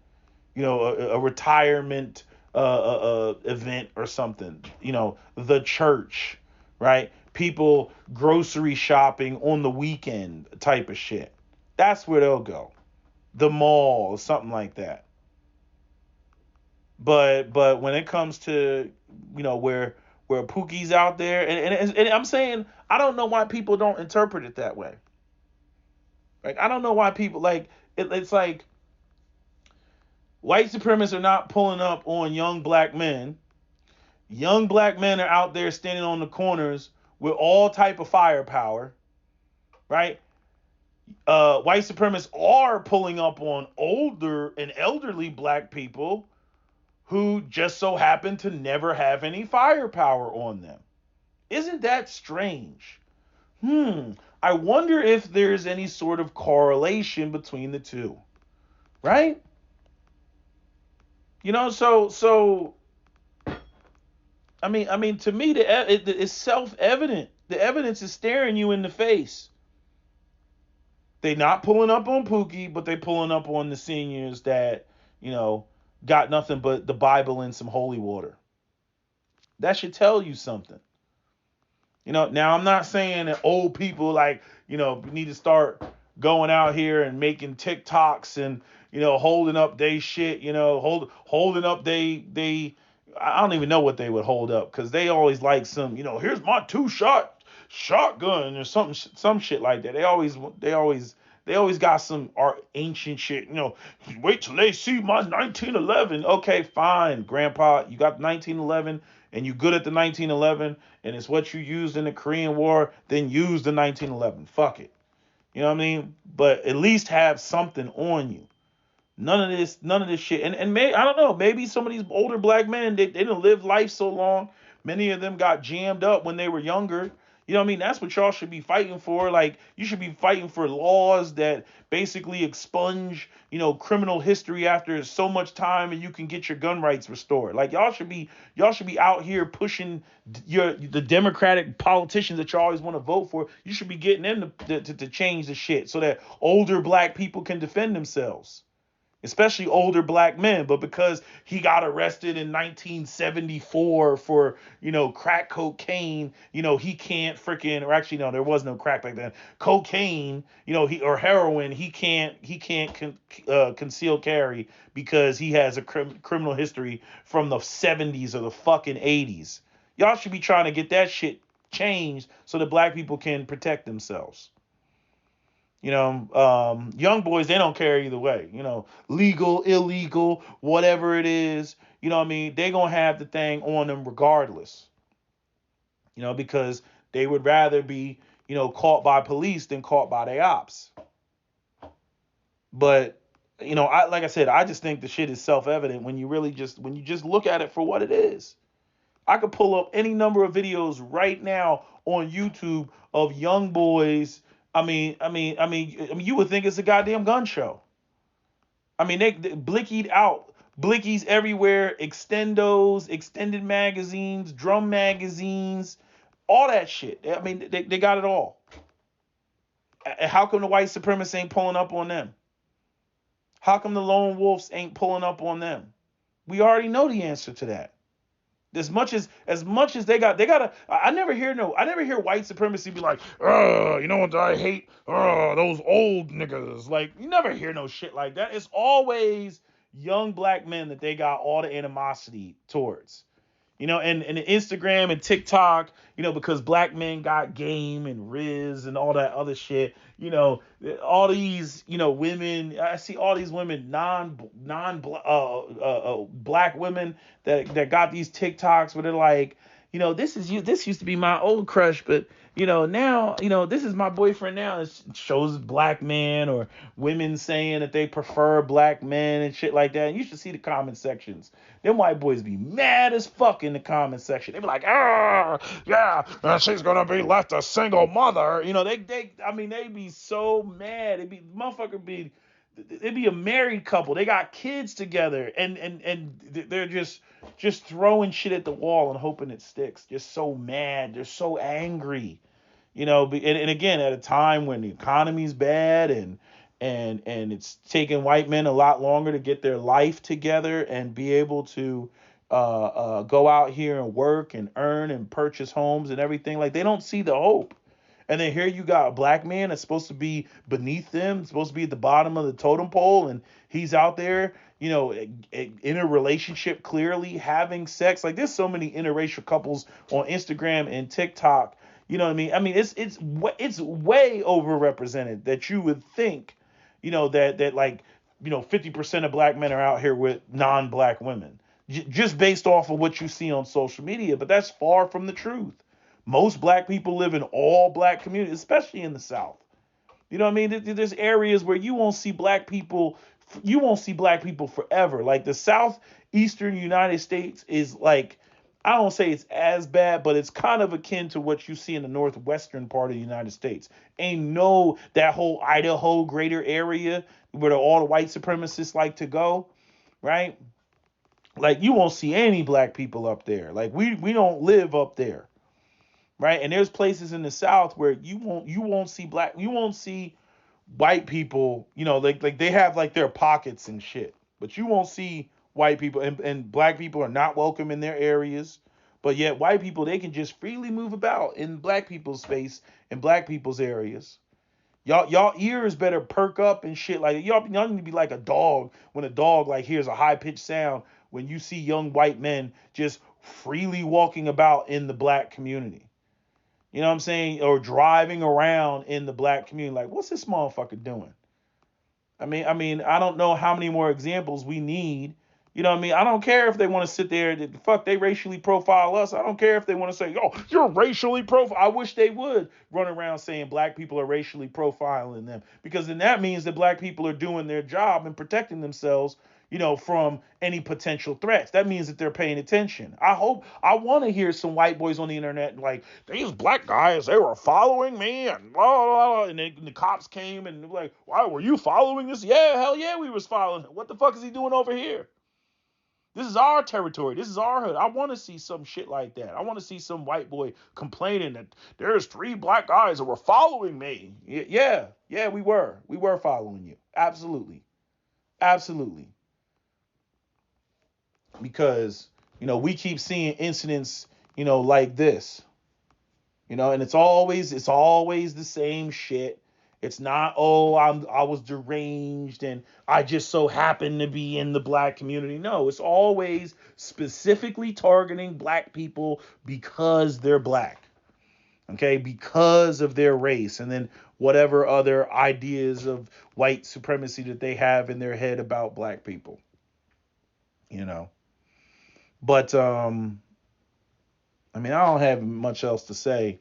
A retirement event or something. The church, right? People grocery shopping on the weekend type of shit. That's where they'll go. The mall or something like that. But when it comes to where Pookie's out there, and I'm saying I don't know why people don't interpret it that way. Like I don't know why people like it's like white supremacists are not pulling up on young black men. Young black men are out there standing on the corners with all type of firepower, right? White supremacists are pulling up on older and elderly black people who just so happen to never have any firepower on them. Isn't that strange? I wonder if there's any sort of correlation between the two, right? So I mean, to me, it's self-evident. The evidence is staring you in the face. They not pulling up on Pookie, but they pulling up on the seniors that, got nothing but the Bible and some holy water. That should tell you something. Now I'm not saying that old people need to start going out here and making TikToks and, holding up they shit, holding up they I don't even know what they would hold up because they always like some, here's my 2-shot shotgun or some shit like that. They always They always got some art, ancient shit. Wait till they see my 1911. Okay, fine, Grandpa. You got 1911, and you good at the 1911, and it's what you used in the Korean War. Then use the 1911. Fuck it. You know what I mean? But at least have something on you. None of this shit. And I don't know, maybe some of these older black men, they didn't live life so long. Many of them got jammed up when they were younger. You know what I mean? That's what y'all should be fighting for. Like, you should be fighting for laws that basically expunge, criminal history after so much time, and you can get your gun rights restored. Like, y'all should be out here pushing the Democratic politicians that you always want to vote for. You should be getting them to change the shit so that older black people can defend themselves, especially older black men. But because he got arrested in 1974 for, crack cocaine, he can't freaking, or actually, no, there was no crack back then. Cocaine, or heroin, he can't conceal carry because he has a criminal history from the 70s or the fucking 80s. Y'all should be trying to get that shit changed so that black people can protect themselves. Young boys, they don't care either way. Legal, illegal, whatever it is, what I mean? They gonna have the thing on them regardless. Because they would rather be, caught by police than caught by their ops. But, like I said, I just think the shit is self-evident when you just look at it for what it is. I could pull up any number of videos right now on YouTube of young boys. I mean, you would think it's a goddamn gun show. I mean, they blickied out, blickies everywhere, extendos, extended magazines, drum magazines, all that shit. I mean, they got it all. How come the white supremacists ain't pulling up on them? How come the lone wolves ain't pulling up on them? We already know the answer to that. As much as they gotta. I never hear white supremacy be like, you know what I hate? Those old niggas. Like, you never hear no shit like that. It's always young black men that they got all the animosity towards. And Instagram and TikTok, because black men got Game and Riz and all that other shit. All these, women. I see all these women, black women that got these TikToks where they're like, this used to be my old crush, but now, this is my boyfriend now. It shows black men or women saying that they prefer black men and shit like that. And you should see the comment sections. Them white boys be mad as fuck in the comment section. They be like, yeah, she's gonna be left a single mother. They be so mad. It'd be a married couple. They got kids together, and they're just throwing shit at the wall and hoping it sticks. Just so mad. They're so angry. And again, at a time when the economy's bad and it's taking white men a lot longer to get their life together and be able to go out here and work and earn and purchase homes and everything. Like, they don't see the hope. And then here you got a black man that's supposed to be beneath them, supposed to be at the bottom of the totem pole, and he's out there, in a relationship, clearly having sex. Like, there's so many interracial couples on Instagram and TikTok. You know what I mean? I mean, it's way overrepresented that you would think, that like, 50% of black men are out here with non-black women, just based off of what you see on social media. But that's far from the truth. Most black people live in all black communities, especially in the South. You know what I mean? There's areas where you won't see black people. You won't see black people forever. Like, the southeastern United States is like, I don't say it's as bad, but it's kind of akin to what you see in the northwestern part of the United States. That whole Idaho greater area where all the white supremacists like to go, right? Like, you won't see any black people up there. Like, we don't live up there. Right. And there's places in the South where you won't see white people, like they have like their pockets and shit, but you won't see white people, and black people are not welcome in their areas. But yet white people, they can just freely move about in black people's space and black people's areas. Y'all ears better perk up and shit. Like, y'all need to be like a dog when a dog like hears a high pitched sound when you see young white men just freely walking about in the black community. You know what I'm saying? Or driving around in the black community. Like, what's this motherfucker doing? I don't know how many more examples we need. You know what I mean? I don't care if they want to sit there, fuck, they racially profile us. I don't care if they want to say, oh, you're racially profile. I wish they would run around saying black people are racially profiling them, because then that means that black people are doing their job and protecting themselves, from any potential threats. That means that they're paying attention. I want to hear some white boys on the internet like, these black guys, they were following me and blah, blah, blah. And then the cops came and were like, why were you following this? Yeah, hell yeah, we was following him. What the fuck is he doing over here? This is our territory. This is our hood. I want to see some shit like that. I want to see some white boy complaining that there's 3 black guys that were following me. Yeah, we were. We were following you. Absolutely. Absolutely. Because, we keep seeing incidents, like this, and it's always the same shit. It's not, oh, I was deranged and I just so happened to be in the black community. No, it's always specifically targeting black people because they're black. Okay, because of their race, and then whatever other ideas of white supremacy that they have in their head about black people. But I don't have much else to say.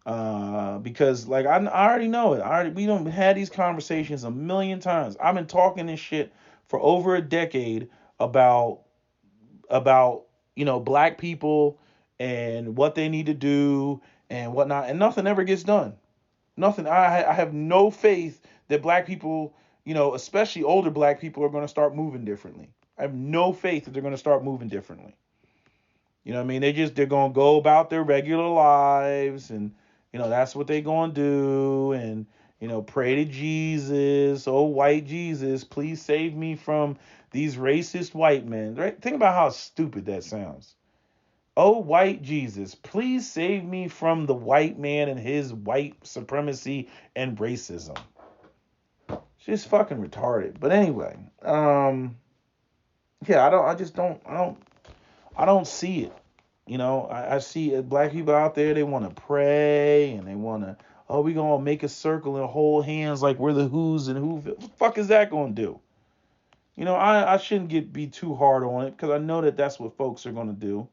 Because like I already know it. We don't had these conversations a million times. I've been talking this shit for over a decade about black people and what they need to do and whatnot, and nothing ever gets done. Nothing. I have no faith that black people, especially older black people, are going to start moving differently. I have no faith that they're going to start moving differently. You know what I mean? They're going to go about their regular lives, and that's what they're going to do, and pray to Jesus. Oh, white Jesus, please save me from these racist white men. Right? Think about how stupid that sounds. Oh, white Jesus, please save me from the white man and his white supremacy and racism. It's just fucking retarded. But anyway, yeah, I don't see it. I see black people out there, they want to pray and they want to, oh, we going to make a circle and hold hands like we're the who's and who. What the fuck is that going to do? I shouldn't be too hard on it, because I know that that's what folks are going to do,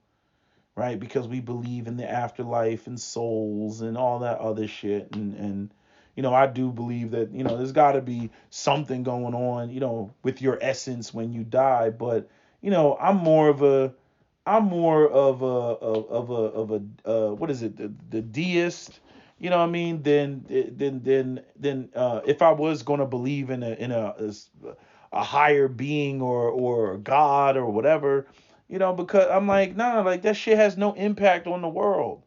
right? Because we believe in the afterlife and souls and all that other shit. And I do believe that, there's got to be something going on, with your essence when you die. But, I'm more of a what is it, the deist, you know what I mean, than if I was going to believe in a higher being or God or whatever, because I'm like, nah, like that shit has no impact on the world.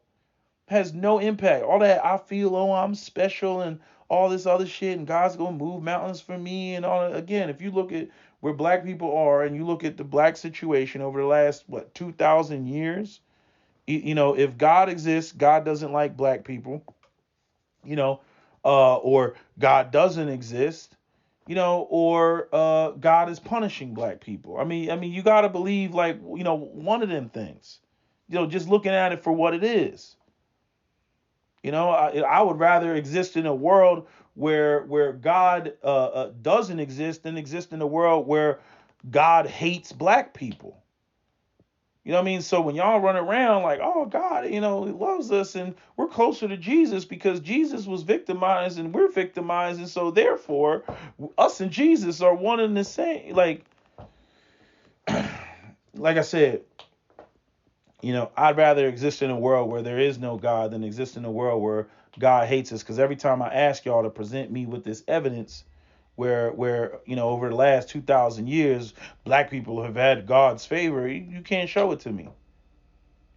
Has no impact. All that I feel, oh, I'm special and all this other shit, and God's gonna move mountains for me and all that. Again, if you look at where black people are and you look at the black situation over the last 2,000 years, if God exists, God doesn't like black people, or God doesn't exist, or God is punishing black people. I mean, you got to believe one of them things, just looking at it for what it is. I would rather exist in a world where God doesn't exist than exist in a world where God hates black people. You know what I mean? So when y'all run around like, oh, God, he loves us and we're closer to Jesus because Jesus was victimized and we're victimized. And so therefore, us and Jesus are one and the same. Like I said, I'd rather exist in a world where there is no God than exist in a world where God hates us. Because every time I ask y'all to present me with this evidence where over the last 2,000 years, black people have had God's favor, you can't show it to me.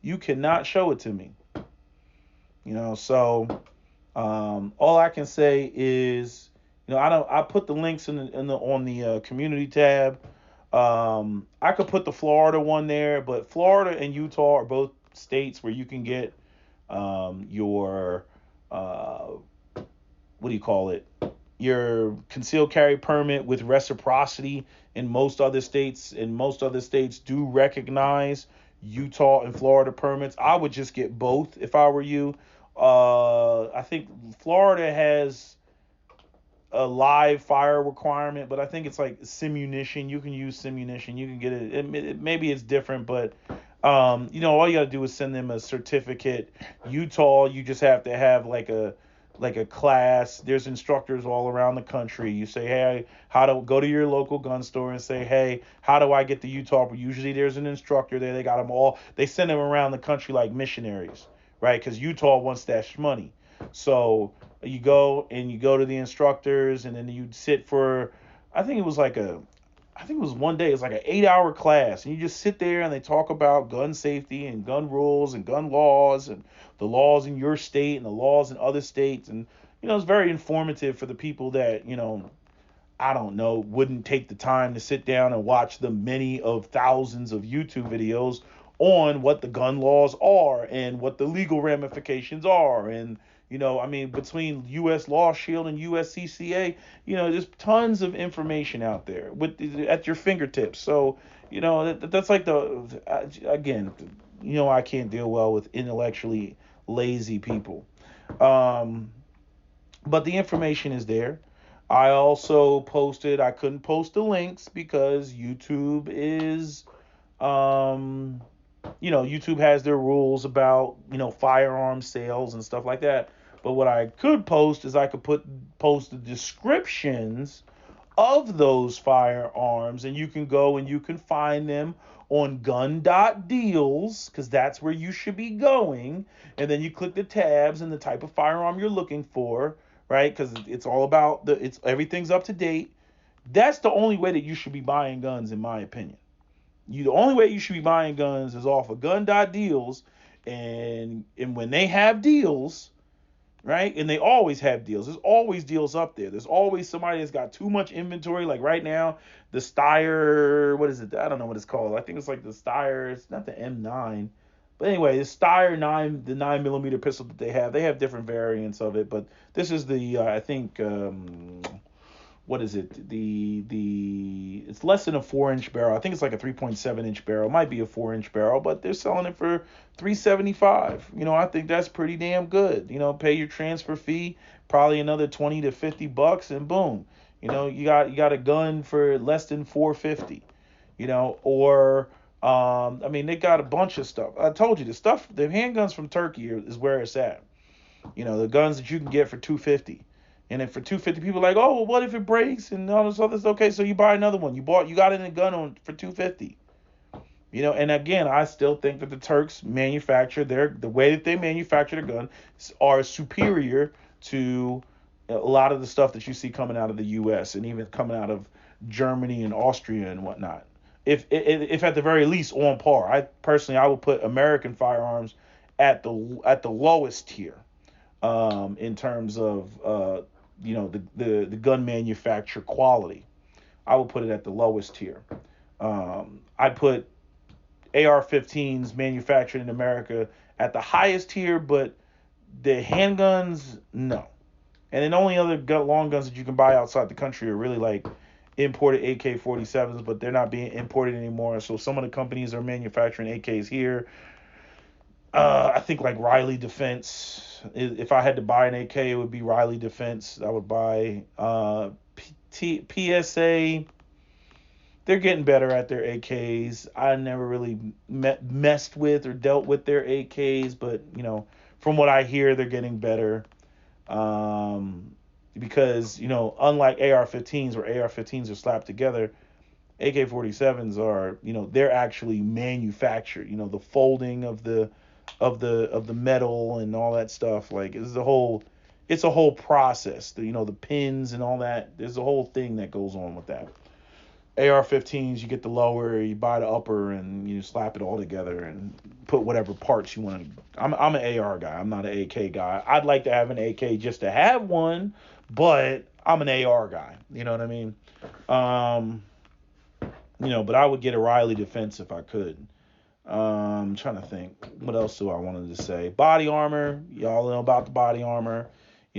You cannot show it to me. So all I can say is, I put the links on the community tab. I could put the Florida one there, but Florida and Utah are both states where you can get your what do you call it? Your concealed carry permit with reciprocity in most other states. And most other states do recognize Utah and Florida permits. I would just get both if I were you. I think Florida has a live fire requirement, but I think it's like simunition. You can use simunition. You can get maybe it's different, but all you got to do is send them a certificate. Utah, you just have to have like a class. There's instructors all around the country. You say, hey, how to go to your local gun store and say, hey, how do I get to Utah? Usually there's an instructor there. They got them all. They send them around the country like missionaries, right? Because Utah wants that money. So you go to the instructors, and then you sit for, I think it was like a I think it was one day. It's like an 8-hour class, and you just sit there and they talk about gun safety and gun rules and gun laws and the laws in your state and the laws in other states. And it's very informative for the people that I don't know, wouldn't take the time to sit down and watch the many of thousands of YouTube videos on what the gun laws are and what the legal ramifications are. And, I mean, between US Law Shield and USCCA, there's tons of information out there at your fingertips. So, that's like again, I can't deal well with intellectually lazy people. Um, but the information is there. I also posted, I couldn't post the links because YouTube is, YouTube has their rules about, firearm sales and stuff like that. But what I could post is I could post the descriptions of those firearms, and you can go and you can find them on gun.deals, because that's where you should be going. And then you click the tabs and the type of firearm you're looking for, right? Because it's all about everything's up to date. That's the only way that you should be buying guns, in my opinion. The only way you should be buying guns is off of gun.deals, and when they have deals, right? And they always have deals. There's always deals up there. There's always somebody that's got too much inventory. Like right now, the Steyr, what is it? I don't know what it's called. I think it's like the Steyr. It's not the M9. But anyway, the Steyr 9, the 9mm pistol that they have different variants of it. But this is the, I think, what is it? It's less than a 4-inch barrel. I think it's like a 3.7-inch barrel. It might be a 4-inch barrel, but they're selling it for $375. I think that's pretty damn good. Pay your transfer fee, probably another $20 to $50, and boom. You got a gun for less than $450. Or I mean, they got a bunch of stuff. I told you the handguns from Turkey is where it's at. The guns that you can get for $250. And then for $250, people are like, oh, well, what if it breaks and all this other stuff? Okay, so you buy another one. You got in a gun for $250. And again, I still think that the Turks manufacture the way that they manufacture their guns are superior to a lot of the stuff that you see coming out of the U.S. and even coming out of Germany and Austria and whatnot. If at the very least on par. I would put American firearms at the lowest tier, in terms of the gun manufacture quality. I would put it at the lowest tier. I'd put AR-15s manufactured in America at the highest tier, but the handguns, no. And then only other long guns that you can buy outside the country are really like imported AK-47s, but they're not being imported anymore. So some of the companies are manufacturing AKs here. I think like Riley Defense. If I had to buy an AK, it would be Riley Defense. I would buy PSA. They're getting better at their AKs. I never really messed with or dealt with their AKs, but from what I hear, they're getting better. Because unlike AR-15s, where AR-15s are slapped together, AK-47s are they're actually manufactured. The folding of the metal and all that stuff, like it's a whole process. The pins and all that. There's a whole thing that goes on with that. AR-15s, you get the lower, you buy the upper, and you slap it all together and put whatever parts you want. I'm an AR guy. I'm not an AK guy. I'd like to have an AK just to have one, but I'm an AR guy. You know what I mean? But I would get a Riley Defense if I could. I'm trying to think. What else do I wanted to say? Body armor. Y'all know about the body armor.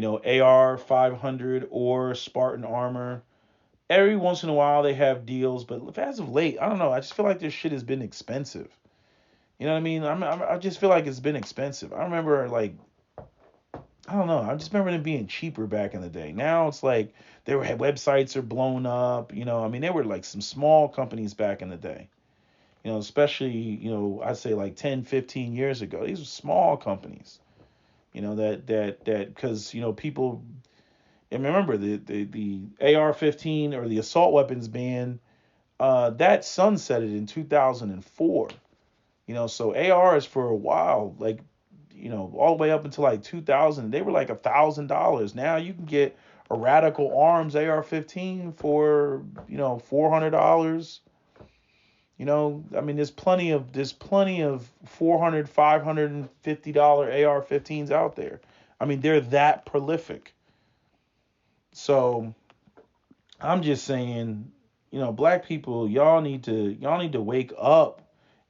AR 500 or Spartan armor. Every once in a while they have deals, but as of late, I don't know. I just feel like this shit has been expensive. You know what I mean? I just feel like it's been expensive. I remember like I don't know. I just remember them being cheaper back in the day. Now it's like their websites are blown up. I mean, they were like some small companies back in the day. Especially, I'd say like 10, 15 years ago. These were small companies, because, people, and remember the AR-15 or the assault weapons ban, that sunsetted in 2004. So ARs for a while, like, all the way up until like 2000, they were like $1,000. Now you can get a Radical Arms AR-15 for, $400. I mean, there's plenty of 400, $550 AR-15s out there. I mean, they're that prolific. So I'm just saying, black people, y'all need to wake up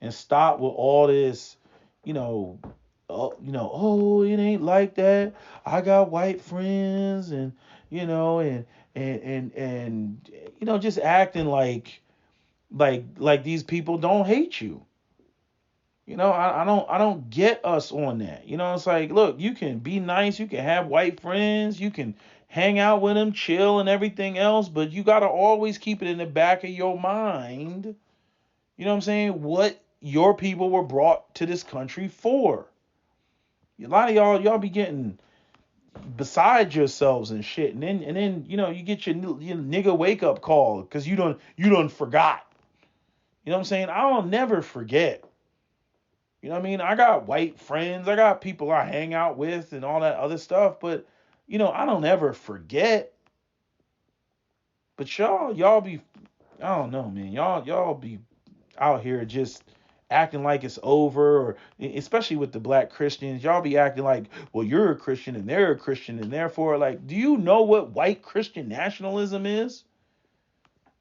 and stop with all this, you know, oh, it ain't like that. I got white friends, and just acting like these people don't hate you. I don't get us on that. It's like, look, you can be nice, you can have white friends, you can hang out with them, chill and everything else, but you got to always keep it in the back of your mind. You know what I'm saying? What your people were brought to this country for. A lot of y'all be getting beside yourselves and shit, and then you get your nigga wake up call because you don't forgot. You know what I'm saying? I'll never forget. You know what I mean? I got white friends, I got people I hang out with and all that other stuff, but I don't ever forget. But y'all be, I don't know, man. Y'all be out here just acting like it's over, or especially with the black Christians, y'all be acting like, well, you're a Christian and they're a Christian, and therefore, like, do you know what white Christian nationalism is?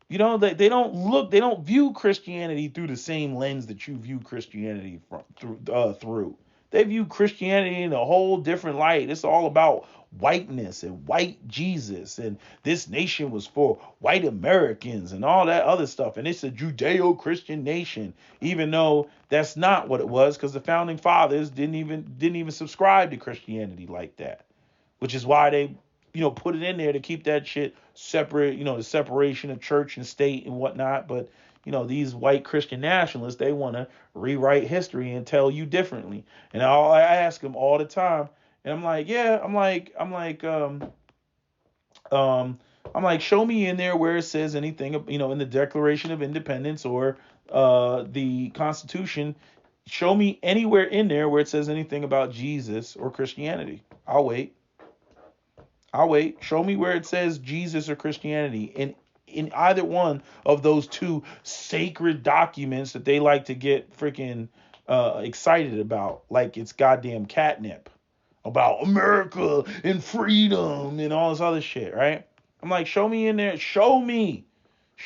They don't view Christianity through the same lens that you view Christianity through. They view Christianity in a whole different light. It's all about whiteness and white Jesus, and this nation was for white Americans and all that other stuff. And it's a Judeo-Christian nation, even though that's not what it was, because the founding fathers didn't even subscribe to Christianity like that, which is why they put it in there to keep that shit separate, the separation of church and state and whatnot. But, these white Christian nationalists, they want to rewrite history and tell you differently. And I ask them all the time, and I'm like, yeah, I'm like, show me in there where it says anything, in the Declaration of Independence or the Constitution. Show me anywhere in there where it says anything about Jesus or Christianity. I'll wait. Show me where it says Jesus or Christianity in either one of those two sacred documents that they like to get freaking excited about, like it's goddamn catnip about America and freedom and all this other shit, right? I'm like, show me in there. Show me.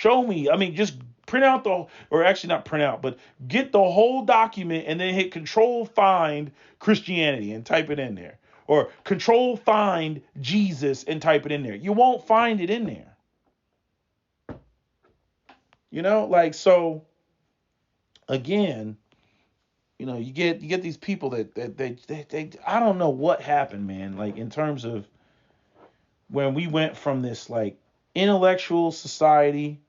I mean, just print out or actually not print out, but get the whole document and then hit Control Find Christianity and type it in there. Or Control Find Jesus and type it in there. You won't find it in there. So again, you get these people that they I don't know what happened, man. Like, in terms of when we went from this like intellectual society,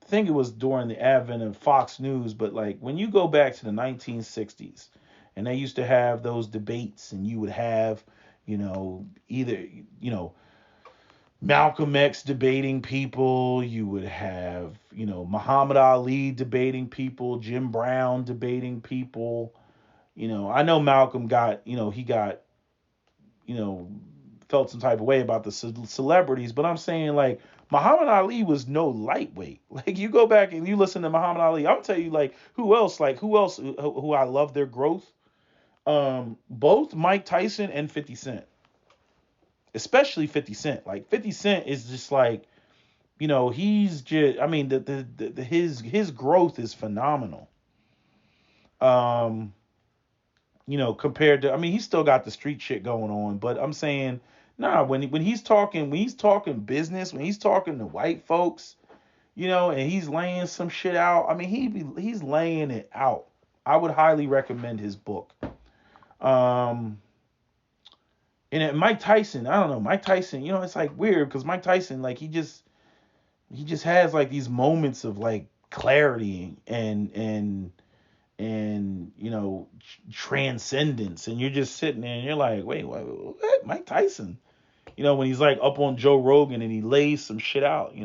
I think it was during the advent of Fox News, but like when you go back to the 1960s, and they used to have those debates, and you would have, either, Malcolm X debating people, you would have, Muhammad Ali debating people, Jim Brown debating people. I know Malcolm got, he got, felt some type of way about the celebrities, but I'm saying, like, Muhammad Ali was no lightweight. Like, you go back and you listen to Muhammad Ali, I'll tell you, like, who else who I love their growth. Both Mike Tyson and 50 Cent. Especially 50 Cent. Like, 50 Cent is just like, he's just, I mean, his growth is phenomenal. Compared to, I mean, he's still got the street shit going on, but I'm saying, nah, when he's talking business, when he's talking to white folks, and he's laying some shit out, I mean, he's laying it out. I would highly recommend his book. And Mike Tyson, I don't know, Mike Tyson, it's like weird because Mike Tyson, like he just has like these moments of like clarity and transcendence, and you're just sitting there and you're like, wait, what? Mike Tyson, when he's like up on Joe Rogan and he lays some shit out.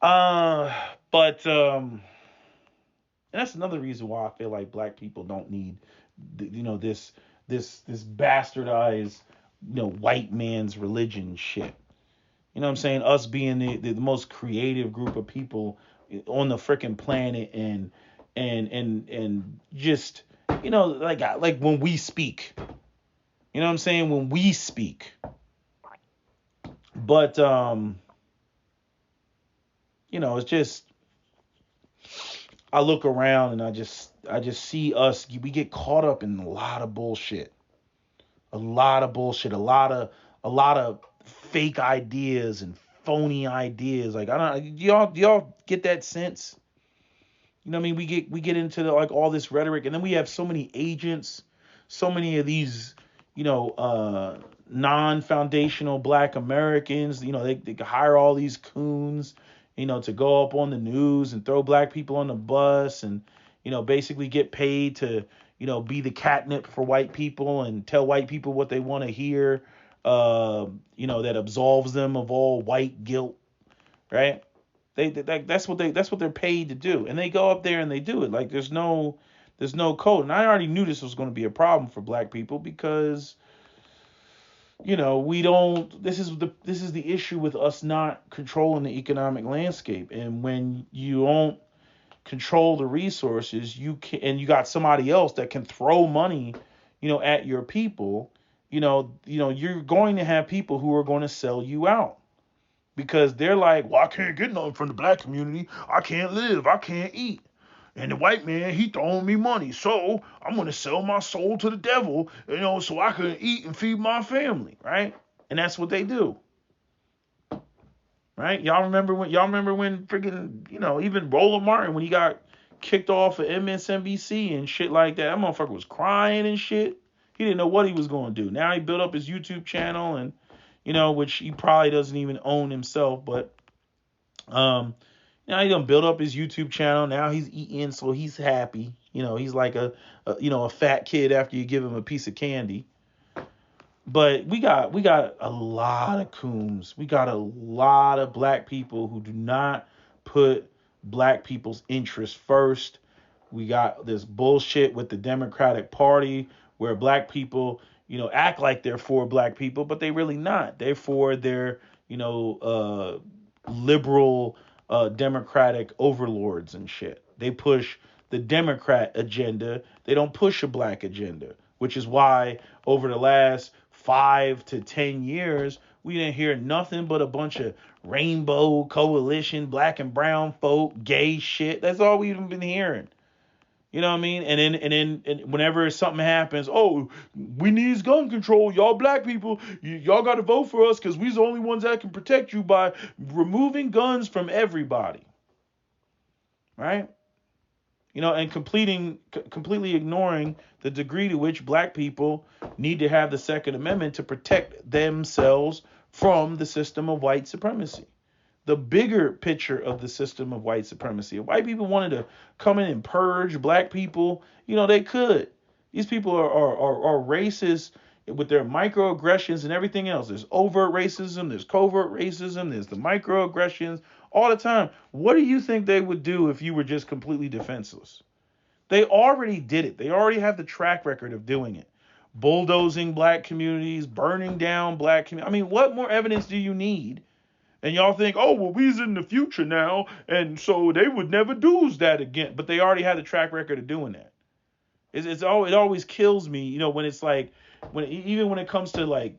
uh but and that's another reason why I feel like black people don't need this bastardized white man's religion shit. You know what I'm saying? Us being the most creative group of people on the freaking planet, and just like when we speak. You know what I'm saying? When we speak. But it's just, I look around and I just see us, we get caught up in a lot of bullshit. A lot of bullshit, a lot of fake ideas and phony ideas. Like, I don't, do y'all get that sense? You know what I mean? We get into like all this rhetoric, and then we have so many agents, so many of these, non-foundational black Americans. They hire all these coons, to go up on the news and throw black people on the bus, and basically get paid to be the catnip for white people and tell white people what they want to hear, that absolves them of all white guilt, right? That's what they're paid to do, and they go up there and they do it. Like, there's no code. And I already knew this was going to be a problem for black people because we don't. This is the issue with us not controlling the economic landscape, and when you don't control the resources, you can, and you got somebody else that can throw money at your people, you're going to have people who are going to sell you out because they're like, well, I can't get nothing from the black community, I can't live, I can't eat, and the white man, he throwing me money, so I'm going to sell my soul to the devil, so I can eat and feed my family, right? And that's what they do. Right? Y'all remember when freaking, even Roland Martin, when he got kicked off of MSNBC and shit like that motherfucker was crying and shit. He didn't know what he was going to do. Now he built up his YouTube channel, and, which he probably doesn't even own himself, but, now he done built up his YouTube channel. Now he's eating, so he's happy. He's like a fat kid after you give him a piece of candy. But we got a lot of coons. We got a lot of black people who do not put black people's interests first. We got this bullshit with the Democratic Party where black people, act like they're for black people, but they really not. They're for their, liberal Democratic overlords and shit. They push the Democrat agenda. They don't push a black agenda, which is why over the last 5 to 10 years, we didn't hear nothing but a bunch of rainbow coalition, black and brown folk, gay shit. That's all we've been hearing. You know what I mean? And then whenever something happens, oh, we need gun control. Y'all black people, y'all got to vote for us because we're the only ones that can protect you by removing guns from everybody. Right? And completely ignoring the degree to which black people need to have the Second Amendment to protect themselves from the system of white supremacy. The bigger picture of the system of white supremacy. If white people wanted to come in and purge black people, they could. These people are racist with their microaggressions and everything else. There's overt racism, there's covert racism, there's the microaggressions all the time. What do you think they would do if you were just completely defenseless? They already did it. They already have the track record of doing it. Bulldozing black communities, burning down black communities. I mean, what more evidence do you need? And y'all think, oh, well, we's in the future now, and so they would never do that again. But they already had the track record of doing that. It always kills me, when it's like, even when it comes to like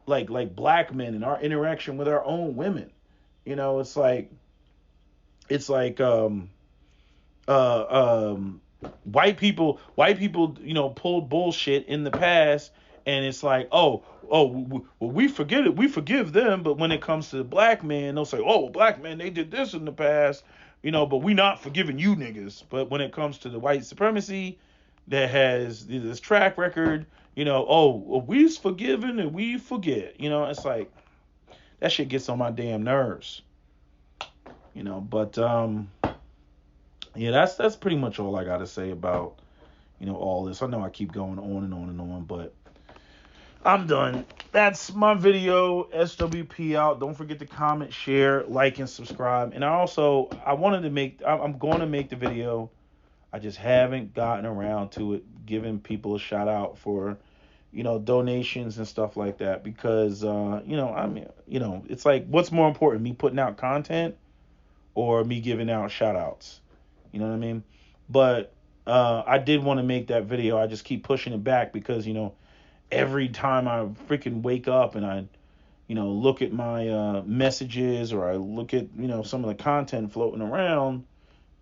black men and our interaction with our own women, it's like white people, pulled bullshit in the past, and it's like, well, we forget it, we forgive them, but when it comes to the black man, they'll say, oh, black men, they did this in the past, but we not forgiving you niggas. But when it comes to the white supremacy, that has this track record, oh, we's forgiven and we forget. It's like that shit gets on my damn nerves. But yeah, that's pretty much all I gotta say about all this. I know I keep going on and on and on, but I'm done. That's my video. SWP out. Don't forget to comment, share, like, and subscribe. And I'm going to make the video. I just haven't gotten around to it, giving people a shout out for, donations and stuff like that. Because, it's like, what's more important, me putting out content or me giving out shout outs? You know what I mean? But I did want to make that video. I just keep pushing it back because, every time I freaking wake up and I, look at my messages or I look at, some of the content floating around,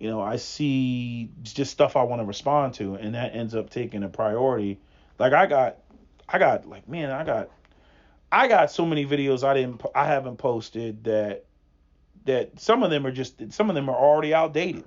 I see just stuff I want to respond to, and that ends up taking a priority. Like I got so many videos I haven't posted that some of them are already outdated.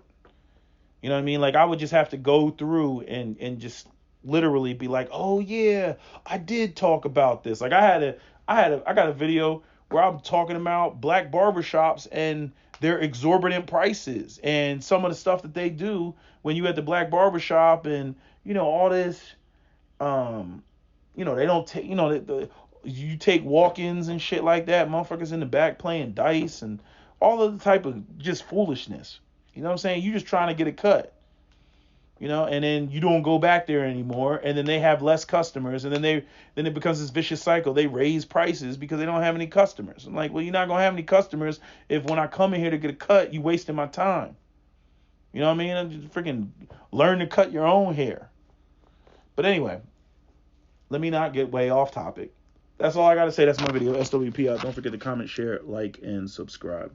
You know what I mean? Like I would just have to go through and just literally be like, oh yeah, I did talk about this. Like I got a video where I'm talking about black barbershops and their exorbitant prices and some of the stuff that they do when you at the black barbershop and all this they don't take you take walk-ins and shit like that, motherfuckers in the back playing dice and all of the type of just foolishness. You know what I'm saying? You just trying to get a cut. And then you don't go back there anymore, and then they have less customers, and then it becomes this vicious cycle. They raise prices because they don't have any customers. I'm like, well, you're not gonna have any customers if when I come in here to get a cut, you wasting my time. You know what I mean? I'm just freaking learn to cut your own hair. But anyway, let me not get way off topic. That's all I gotta say. That's my video. SWP out. Don't forget to comment, share, like, and subscribe.